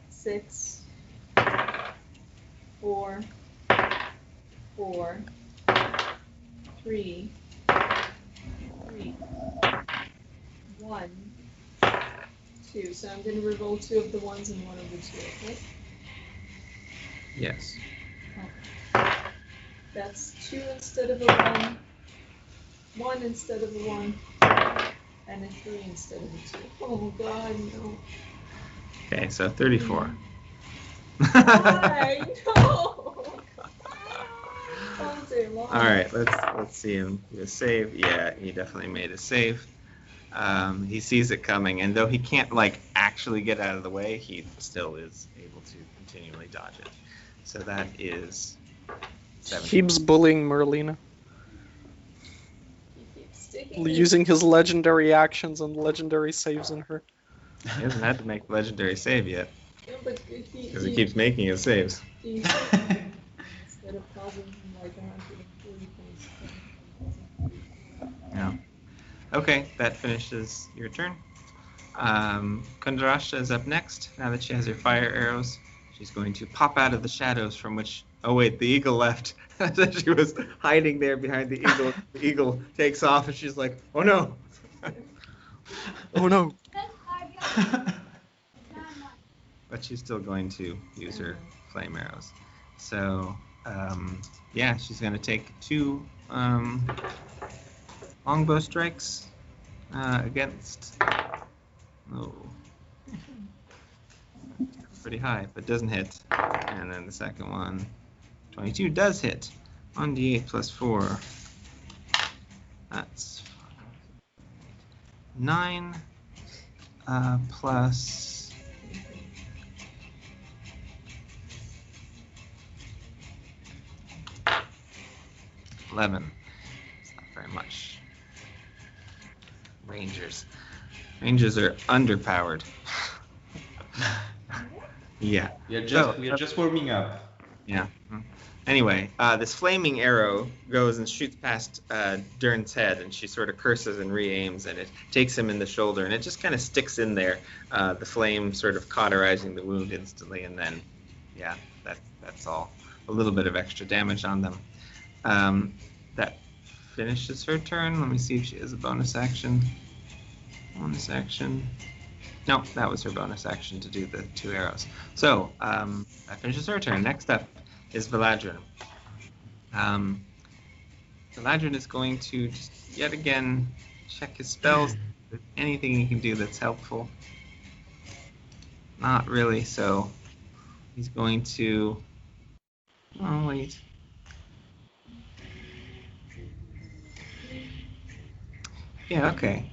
6, 4, 4, 3, 3, 1, 2. So I'm gonna re-roll 2 of the 1s and 1 of the 2, okay? Yes. That's 2 instead of a 1, 1 instead of a 1, and a 3 instead of a 2. Oh god, no. Okay, so 34. Why? No! Don't say long. All right, let's see him do a save. Yeah, he definitely made a save. He sees it coming, and though he can't like actually get out of the way, he still is able to continually dodge it. So that is 7. Keeps bullying Merlina, He keeps sticking using his legendary actions and legendary saves on her. He hasn't had to make the legendary save yet No, but because he keeps making his saves. instead of causing him like 140 points. Yeah. Okay, that finishes your turn. Kundarashta is up next. Now that she has her fire arrows, she's going to pop out of the shadows from which... Oh wait, the eagle left. So she was hiding there behind the eagle. The eagle takes off and she's like, oh no. Oh no! But she's still going to use her flame arrows. So, yeah, she's going to take 2 longbow strikes against... Oh. Pretty high, but doesn't hit. And then the second one, 22, does hit. 1d8 plus 4. That's 9 plus 11. It's not very much. Rangers are underpowered. Yeah. We are just warming up. Yeah. Anyway, this flaming arrow goes and shoots past Dyrnn's head, and she sort of curses and re-aims, and it takes him in the shoulder, and it just kind of sticks in there, the flame sort of cauterizing the wound instantly, and then, yeah, that's all. A little bit of extra damage on them. That finishes her turn. Let me see if she has a bonus action. Bonus action. No, that was her bonus action to do the 2 arrows. So, that finishes her turn. Next up is Valadrin. Valadrin is going to just yet again check his spells. If there's anything he can do that's helpful. Not really, so he's going to... Oh, wait. Yeah, okay.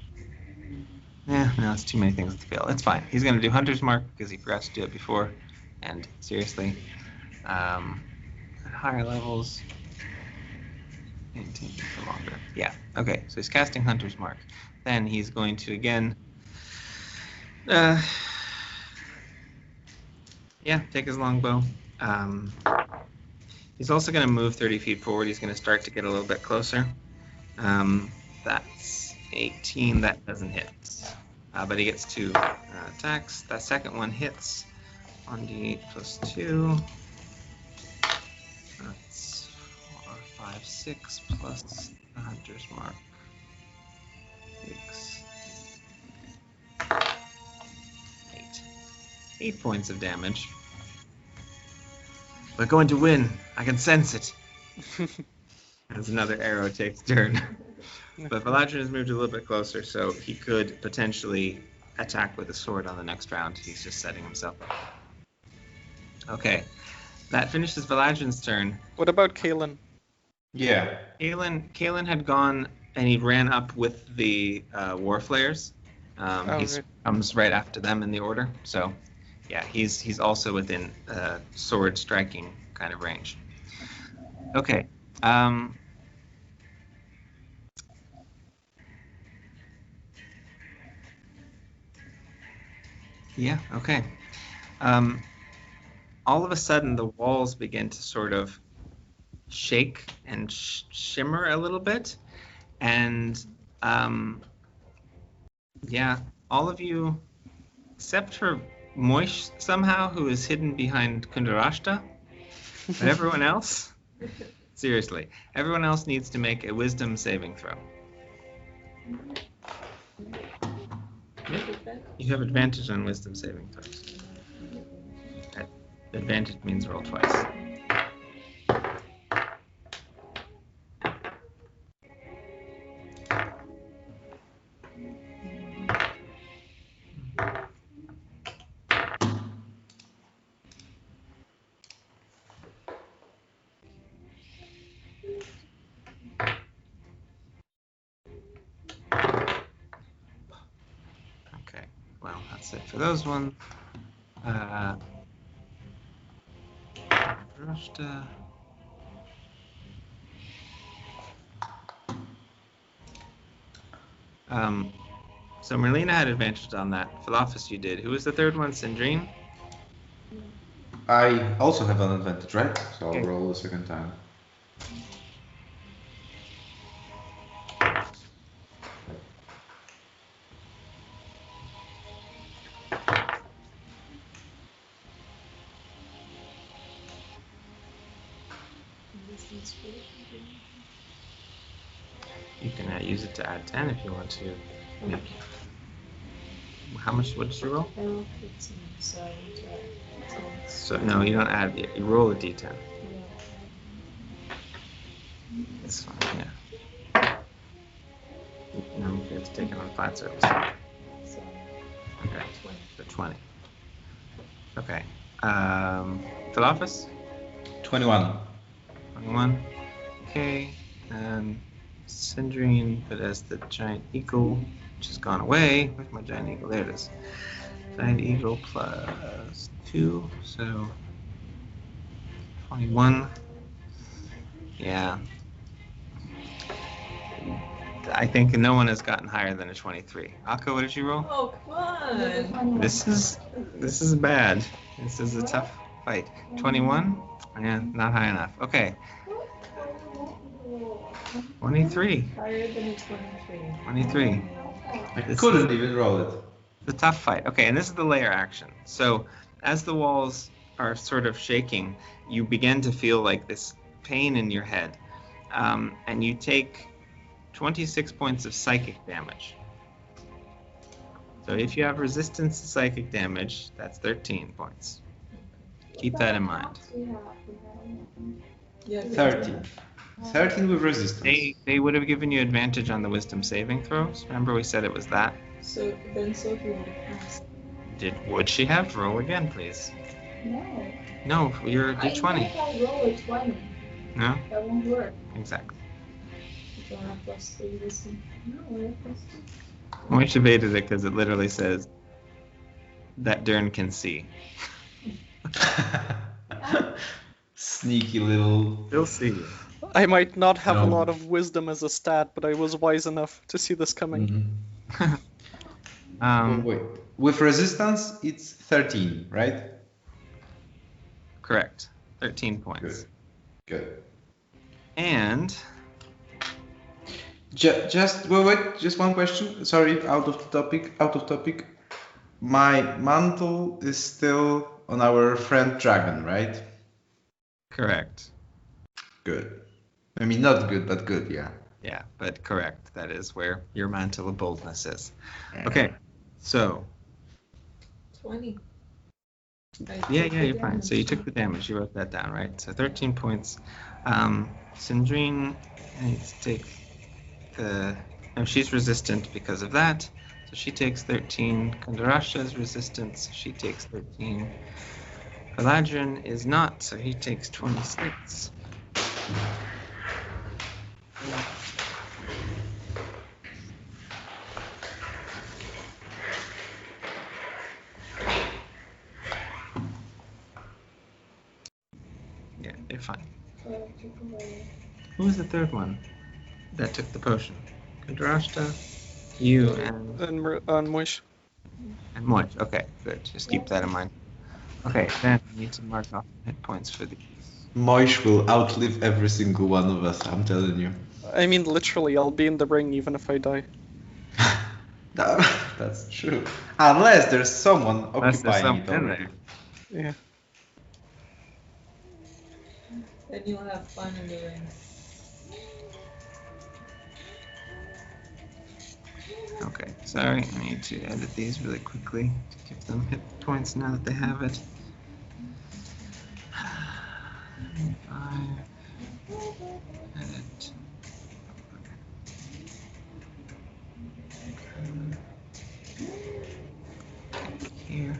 Yeah, no, it's too many things to fail. It's fine. He's going to do Hunter's Mark because he forgot to do it before. And seriously, at higher levels, maintain for longer. Yeah, okay. So he's casting Hunter's Mark. Then he's going to again, take his longbow. He's also going to move 30 feet forward. He's going to start to get a little bit closer. That's 18. That doesn't hit. But he gets 2 attacks. That second one hits. 1d8 plus 2. That's 4, 5, 6 plus the Hunter's Mark. 6. 8. 8 points of damage. We're going to win. I can sense it. As another arrow takes Dyrrn. But Valadrin has moved a little bit closer, so he could potentially attack with a sword on the next round. He's just setting himself up. Okay. That finishes Valadrin's turn. What about Kalen? Yeah. Kalen had gone and he ran up with the War Flares. He comes right after them in the order. So, yeah, he's also within sword striking kind of range. Okay. Yeah, okay. All of a sudden, the walls begin to sort of shake and shimmer a little bit. And, yeah, all of you, except for Moish somehow, who is hidden behind Kundarashta, but everyone else, seriously, everyone else needs to make a wisdom saving throw. You have advantage on wisdom saving throws. Advantage means roll twice. Okay, well, that's it for those ones. So Merlina had advantage on that. Philophus, you did. Who was the third one? Sindrine? I also have an advantage, right? So Okay. I'll roll a second time. You can use it to add 10 if you want to. Yeah. How much? What did you roll? I rolled 15, so I need to add 10. So no, you don't add it. You roll a d10. Yeah. It's fine. Yeah. No, you have to take it on flat surface. So Okay. 20. So 20. Okay. Fill office. 21. 21. Okay. And Sindrine, but as the giant eagle, which has gone away. Where's my giant eagle? There it is. Giant eagle plus 2, so 21. Yeah. I think no one has gotten higher than a 23. Akko, what did you roll? Oh, come on! This is bad. This is a tough fight. 21? Yeah, not high enough. Okay. 23. Higher than a 23. 23. I This couldn't even roll it. The tough fight. Okay, and this is the layer action. So as the walls are sort of shaking, you begin to feel like this pain in your head. And you take 26 points of psychic damage. So if you have resistance to psychic damage, that's 13 points. Keep that in mind. Yeah, 13. 13 with resistance. They would have given you advantage on the wisdom saving throws. Remember we said it was that? So then Sophie would have passed. Would she have? Roll again, please. No. No, you're I d20. think I roll a 20. No? That won't work. Exactly. You don't have +3 wisdom. No, I have +2. Moish debated it because it literally says that Dyrn can see. Sneaky little. He'll see you. I might not have a No. lot of wisdom as a stat, but I was wise enough to see this coming. Mhm. Oh, wait. With resistance, it's 13, right? Correct. 13 points. Good. And Just wait. Just one question. Sorry, out of topic. My mantle is still on our friend dragon, right? correct. Good. I mean, not good, but good. Yeah. Yeah, but correct. That is where your mantle of boldness is. Okay, so 20. yeah, you're fine. So you took the damage. You wrote that down, right? So 13 points. Sindrine needs to take the. No, she's resistant because of that. So she takes 13. Kandarasha's resistant, so she takes 13. Galadrin is not, so he takes 26. Yeah, they're fine. Who was the third one that took the potion? Kandarashta, you, and Moish. Moish. Okay, good. Just keep that in mind. Okay, then we need to mark off hit points for these. Moish will outlive every single one of us. I'm telling you. I mean, literally, I'll be in the ring even if I die. That's true. Unless there's someone Unless there's occupying it someone in already. there. Yeah. Then you'll have fun in the ring. Okay, sorry, I need to edit these really quickly to give them hit points now that they have it. 5, edit. Here,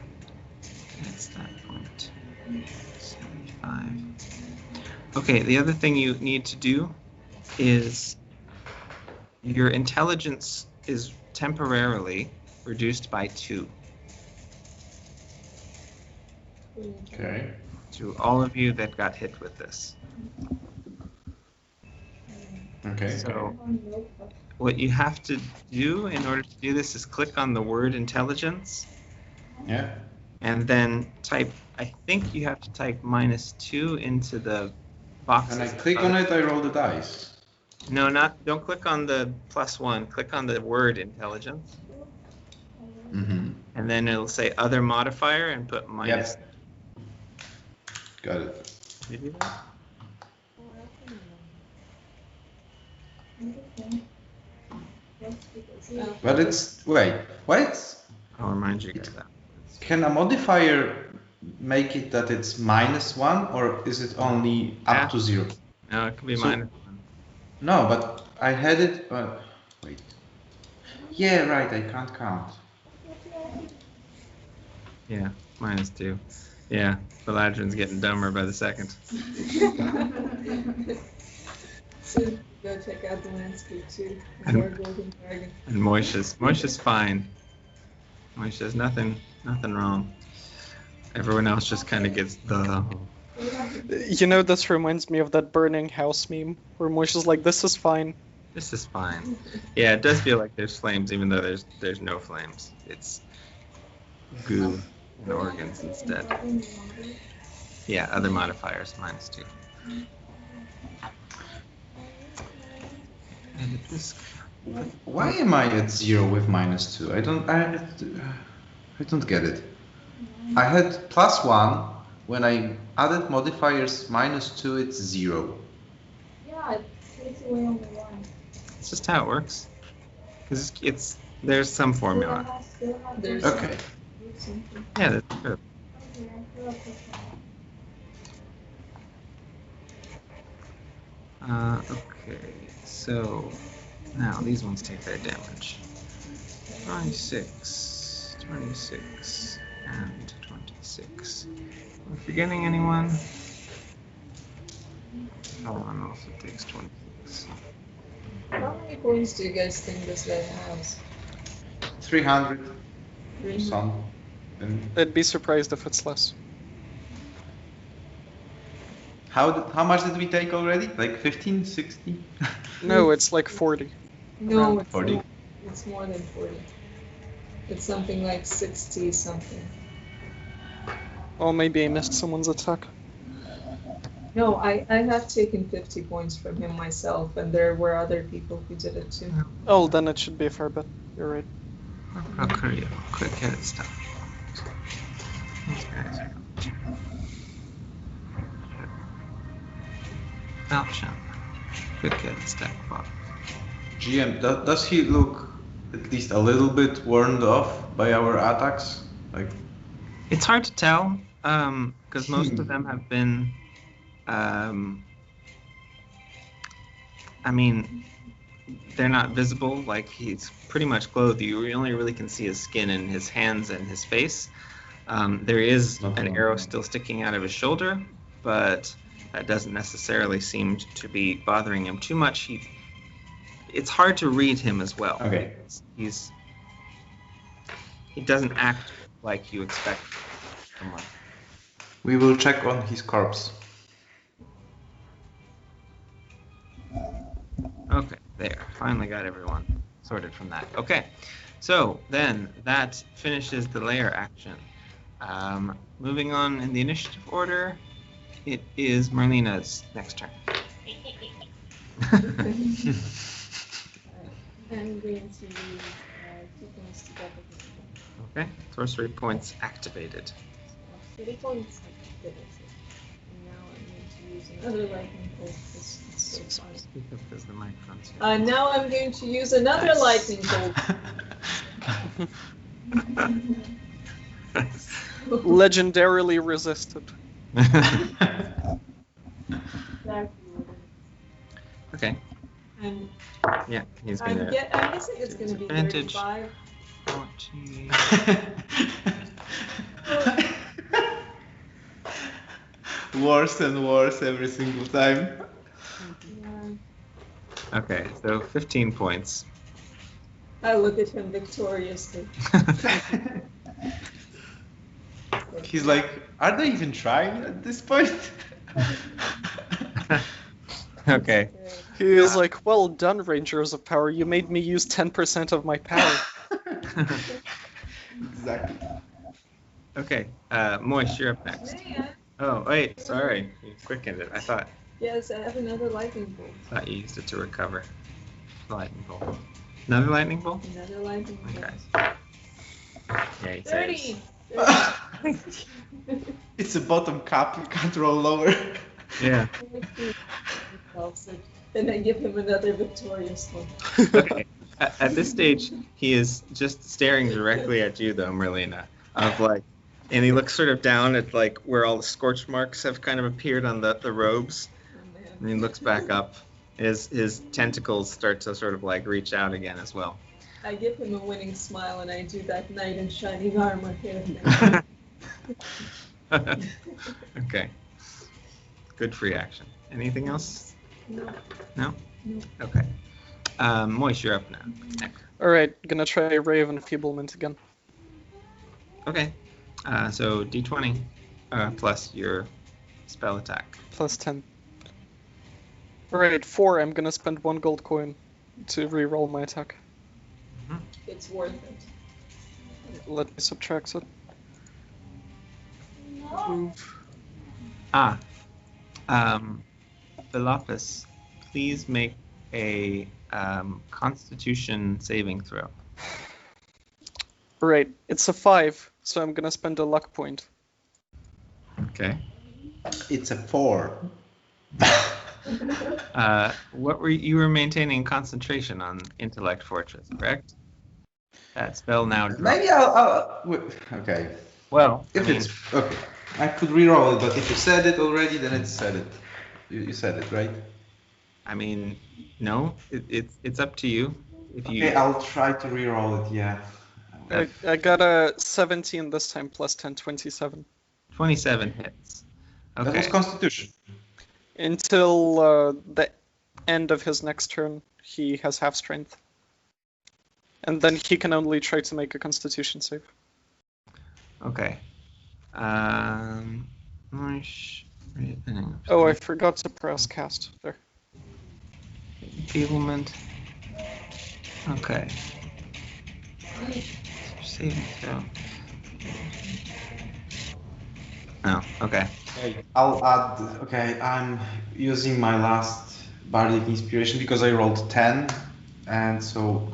that's that point. 75. Okay, the other thing you need to do is your intelligence is temporarily reduced by 2 Okay. to all of you that got hit with this. Okay. So what you have to do in order to do this is click on the word intelligence Yeah. and then type, I think you have to type -2 into the box. When I click on it, I roll the dice. No, don't click on the +1, click on the word intelligence. Mm-hmm. And then it'll say other modifier and put minus. Got it. Did you do that? Oh, I don't know. Okay. That's because yeah. But it's wait, what? I'll remind you guys that. Can a modifier make it that it's -1, or is it only up to 0? No, it could be So- -1. No, but I had it. Wait. Yeah, right. I can't count. Yeah, -2. Yeah, the Ladrin's getting dumber by the second. So go check out the landscape too. And- Our golden dragon. And Moisha's fine. Moisha's nothing wrong. Everyone else just kind of gets the. You know, this reminds me of that burning house meme where Moisha's like, "This is fine." This is fine. Yeah, it does feel like there's flames, even though there's no flames. It's goo and organs instead. Yeah, other modifiers, -2. Edit this. Why am I at 0 with -2? I don't get it. I had +1. When I added modifiers -2, it's 0. Yeah, it takes away only one. It's just how it works. Because there's some formula. There's- Okay. Something. Yeah, that's true. Okay, so now these ones take their damage. 26, 26, and 26. Am I forgetting anyone? That one also takes 26. How many points do you guys think this guy has? 300 300? some. I'd be surprised if it's less. How much did we take already? Like 15, 60? No, it's like 40. No, Around it's 40. more, it's more than 40. It's something like 60 something. Oh, maybe I missed someone's attack. No, I have taken 50 points from him myself, and there were other people who did it too. Oh, then it should be a fair bit. You're right. Okay, quick hit stuff. These guys are Falchion. Quick hit stack pop. GM, does he look at least a little bit warned off by our attacks? Like, It's hard to tell, because most of them have been, I mean, they're not visible. Like, he's pretty much clothed. You only really can see his skin and his hands and his face. There is an arrow still sticking out of his shoulder, but that doesn't necessarily seem to be bothering him too much. It's hard to read him as well. okay. He doesn't act like you expect someone. We will check on his corpse. Okay, there. Finally got everyone sorted from that. Okay, so then that finishes the layer action. Moving on in the initiative order, it is Marlena's next turn. I'm going to use 2 points to double him. Okay, sorcery points activated. 30 points activated. And now I'm going to use another lightning bolt. This is so fun. Speak up because the microphone's here. Now I'm going to use another Nice. lightning bolt. Legendarily resisted. Okay, And yeah, he's I'm gonna. guessing it's going to be Advantage. 35. 14. Worse and worse every single time. Yeah. Okay, so 15 points. I look at him victoriously. He's like, are they even trying at this point? Okay. He is like, well done, Rangers of Power. You made me use 10% of my power. Exactly. Okay, Moist, you're up next. Man. Oh, wait, sorry. You quickened it. I thought Yes, I have another lightning bolt. you used it to recover. Lightning bolt. Another lightning bolt? Another lightning bolt. Okay. Yeah, he 30! saves. It's a bottom cap, you can't roll lower. Yeah. And I give him another victorious look. Okay. At this stage, he is just staring directly at you, though, Merlina. And he looks sort of down at like where all the scorch marks have kind of appeared on the robes, Oh, man. and he looks back up. His tentacles start to sort of like reach out again as well. I give him a winning smile and I do that knight in shining armor here. Okay. Good free action. Anything else? No. No? No. Okay. Moish, you're up now. Next. Alright, gonna try Ray of Enfeeblement again. Okay. So D20 plus your spell attack. Plus 10. Alright, 4. I'm gonna spend 1 gold coin to reroll my attack. It's worth it. Let me subtract it. Move. Philopus, please make a Constitution saving throw. Alright, it's a 5, so I'm gonna spend a luck point. Okay. It's a 4. What were you were maintaining concentration on Intellect Fortress, correct? That spell now dropped. Maybe I'll okay. Well, If it's okay, I could reroll it, but if you said it already, then it's said it. You said it, right? I mean, no, it's up to you. If you Okay, I'll try to reroll it. Yeah. I got a 17 this time, plus 10, 27. 27 hits. That was Okay. Constitution. Until the end of his next turn, he has half strength. And then he can only try to make a Constitution save. Okay. Oh, I forgot to press cast there. Enfeeblement. Okay. Saving throw. Oh, okay. I'll add. Okay, I'm using my last bardic inspiration because I rolled 10, and so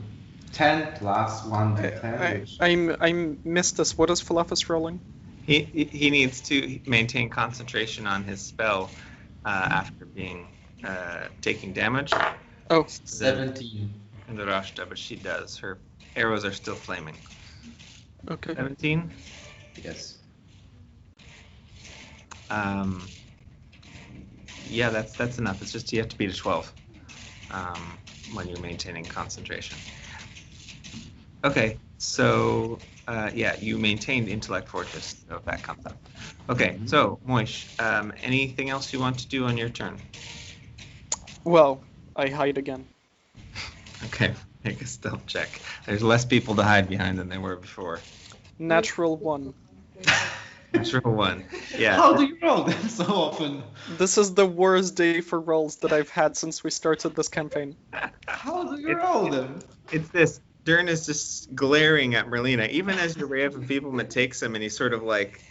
10 plus 1d10. I missed this. What is Philopus rolling? He needs to maintain concentration on his spell after being taking damage. Oh, 17. And the Rashta, but she does. Her arrows are still flaming. okay. 17. Yes. Yeah, that's enough. It's just you have to beat a 12 when you're maintaining concentration. Okay, so yeah, you maintained Intellect Fortress, so if that comes up. Okay, so Moish, anything else you want to do on your turn? Well, I hide again. Okay, make a stealth check. There's less people to hide behind than there were before. Natural 1. Natural 1. Yeah. How do you roll them so often? This is the worst day for rolls that I've had since we started this campaign. How do you roll them? It's this. Dyrn is just glaring at Merlina, even as your ray of enfeeblement takes him, and he sort of like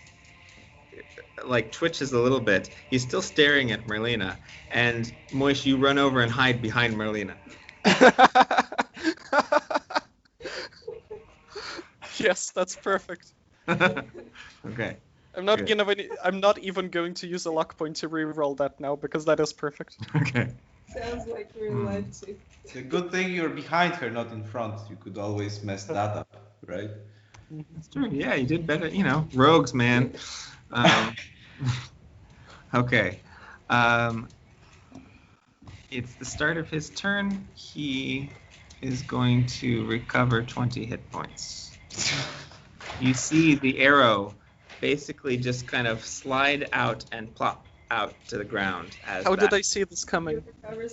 twitches a little bit. He's still staring at Merlina, and Moish, you run over and hide behind Merlina. Yes, that's perfect. Okay. I'm not Good. I'm not even going to use a luck point to re-roll that now because that is perfect. Okay. Sounds like real life too. It's a good thing you're behind her, not in front. You could always mess that up, right? That's true. Yeah, you did better. You know, rogues, man. Okay. It's the start of his turn. He is going to recover 20 hit points. You see the arrow basically just kind of slide out and plop out to the ground as How did that I see this coming?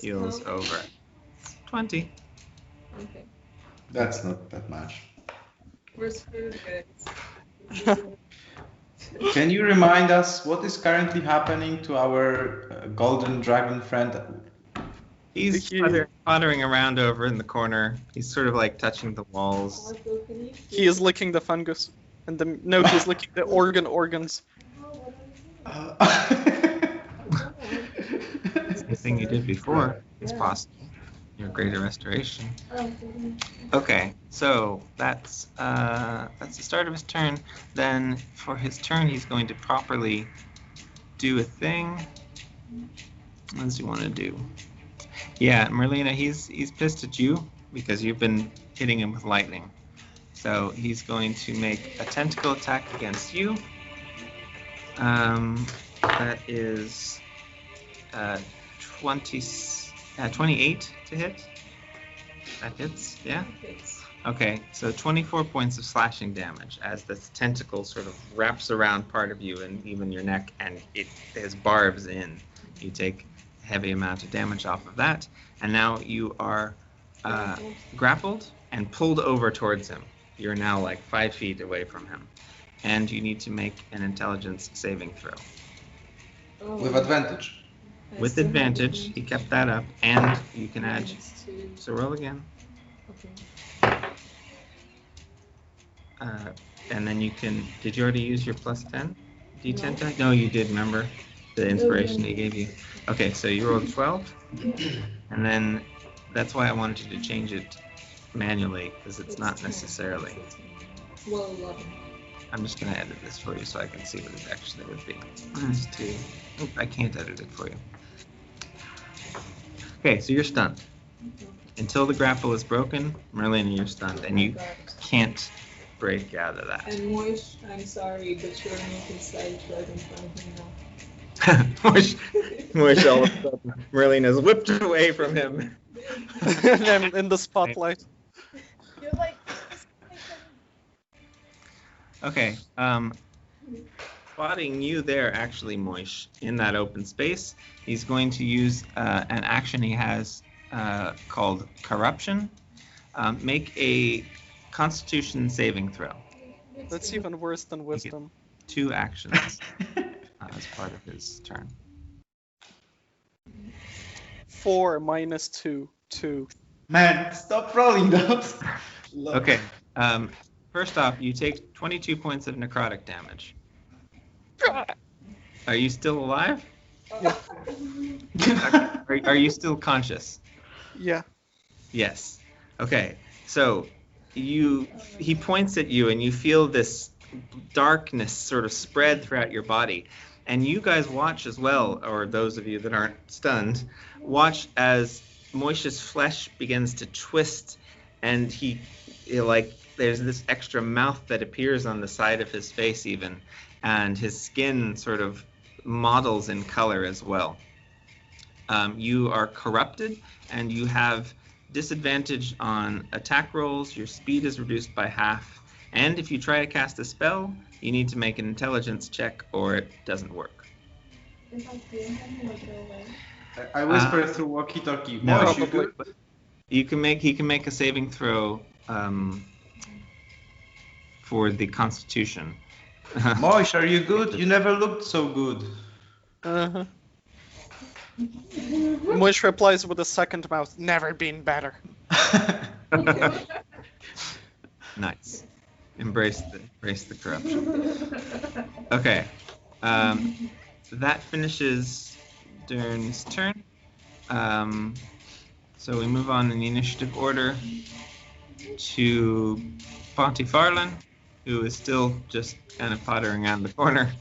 heals over. 20. Okay. That's not that much. Where's food, guys? Can you remind us what is currently happening to our golden dragon friend? He's pottering around over in the corner. He's sort of like touching the walls. Also, can you He is licking the fungus. And he's licking the organs. The thing you did before is possible. Your greater restoration. Okay, so that's the start of his turn. Then for his turn, he's going to properly do a thing. What does he want to do? Yeah, Merlina, he's pissed at you because you've been hitting him with lightning. So he's going to make a tentacle attack against you. That is 28 to hit. That hits, yeah? It's Okay, so 24 points of slashing damage as this tentacle sort of wraps around part of you and even your neck, and it has barbs in. You take a heavy amount of damage off of that, and now you are grappled and pulled over towards him. You're now like 5 feet away from him, and you need to make an intelligence saving throw. With advantage. I With still have advantage, he kept that up, and you can add. -2. So roll again. Okay. And then you can. Did you already use your plus 10 D10 No. die? No, you did. Remember the inspiration he gave you. Okay, so you rolled 12, and then that's why I wanted you to change it manually because it's not 10. necessarily. Well, 11. I'm just gonna edit this for you so I can see what it actually would be. Minus 2. Oop, I can't edit it for you. Okay, so you're stunned. Until the grapple is broken, Merlin, you're stunned, and you can't break out of that. And Moish, I'm sorry, but you're making side right in front of him now. Moish all of a sudden, Merlin is whipped away from him. And in the spotlight. You're like, Okay, spotting you there, actually, Moish, in that open space, he's going to use an action he has called Corruption. Make a Constitution saving throw. That's even worse than wisdom. 2 actions as part of his turn. 4 minus 2, 2. Man, stop rolling those. Okay, first off, you take 22 points of necrotic damage. Are you still alive? Are you still conscious? Yeah. Yes. Okay. So he points at you and you feel this darkness sort of spread throughout your body. And you guys watch as well, or those of you that aren't stunned, watch as Moish's flesh begins to twist and there's this extra mouth that appears on the side of his face even, and his skin sort of models in color as well. You are corrupted, and you have disadvantage on attack rolls. Your speed is reduced by half, and if you try to cast a spell, you need to make an intelligence check or it doesn't work. if I feel him, will go away. I whisper through walkie-talkie. No, Moish, you good? he can make a saving throw for the Constitution. Moish, are you good? You never looked so good. Uh-huh. Moish replies with a second mouth, never been better. Nice. Embrace the corruption. Okay. That finishes Dyrnn's turn. So we move on in the initiative order to Pontyfarlin, who is still just kind of pottering around the corner,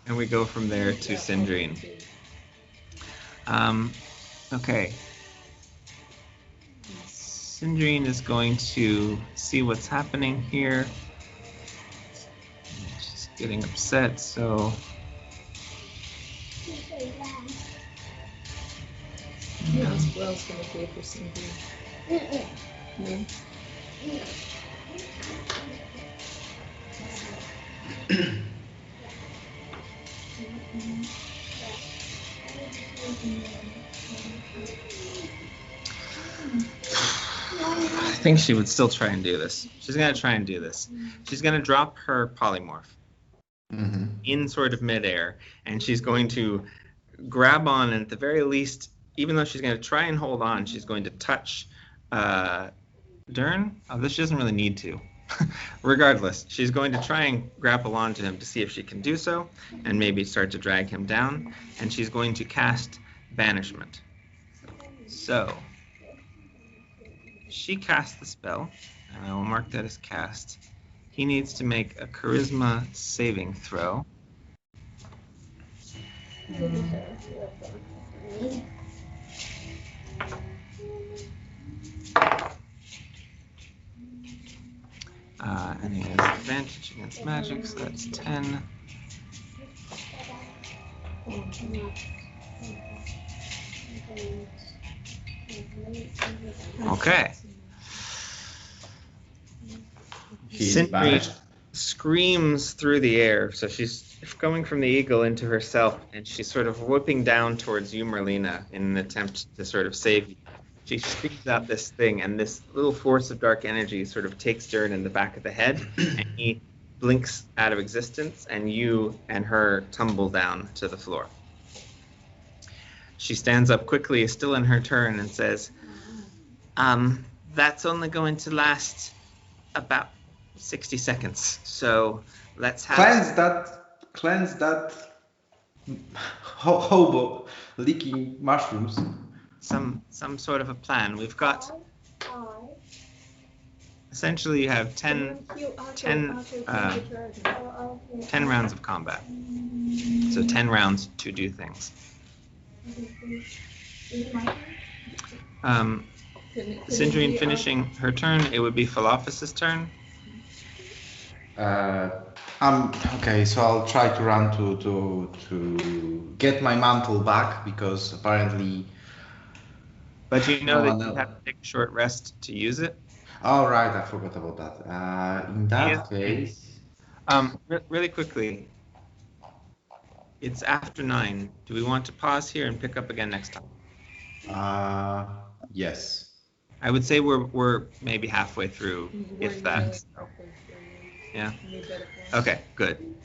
and we go from there to Sindrine. Okay. Sindrine is going to see what's happening here. She's getting upset, so Yeah, spell's gonna pay for something. No? I think she would still try and do this. She's going to try and do this. She's going to drop her polymorph in sort of midair, and she's going to grab on, and at the very least, even though she's going to try and hold on, she's going to touch Dyrn. Oh, this she doesn't really need to. Regardless, she's going to try and grapple onto him to see if she can do so, and maybe start to drag him down, and she's going to cast Banishment. So she casts the spell, and I will mark that as cast. He needs to make a charisma saving throw. And he has advantage against magic, so that's 10. Okay. He's Sindri banished. screams through the air, so she's coming from the eagle into herself, and she's sort of whipping down towards you, Merlina, in an attempt to sort of save you. She screams out this thing, and this little force of dark energy sort of takes Dyrrn in the back of the head, and he blinks out of existence, and you and her tumble down to the floor. She stands up quickly, is still in her turn, and says, that's only going to last about 60 seconds, so let's have... Cleanse that hobo licking mushrooms. some sort of a plan. We've got... Essentially, you have 10 rounds of combat. So 10 rounds to do things. Sindri finishing her turn, it would be Philophis's turn. Okay, so I'll try to run to get my mantle back, because apparently... But you know Oh, that you no. have to take a short rest to use it. Oh, right, I forgot about that. In that case... Really quickly, it's after 9. Do we want to pause here and pick up again next time? Yes. I would say we're maybe halfway through, if that. Yeah. Okay, good.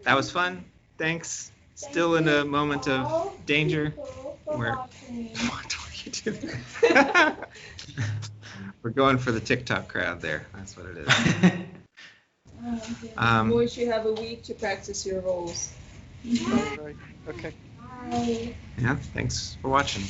That was fun. Thanks. Still in a moment of danger. What are you doing? We're going for the TikTok crowd there. That's what it is. Boys, you have a week to practice your roles. Right. Okay. Bye. Yeah, thanks for watching.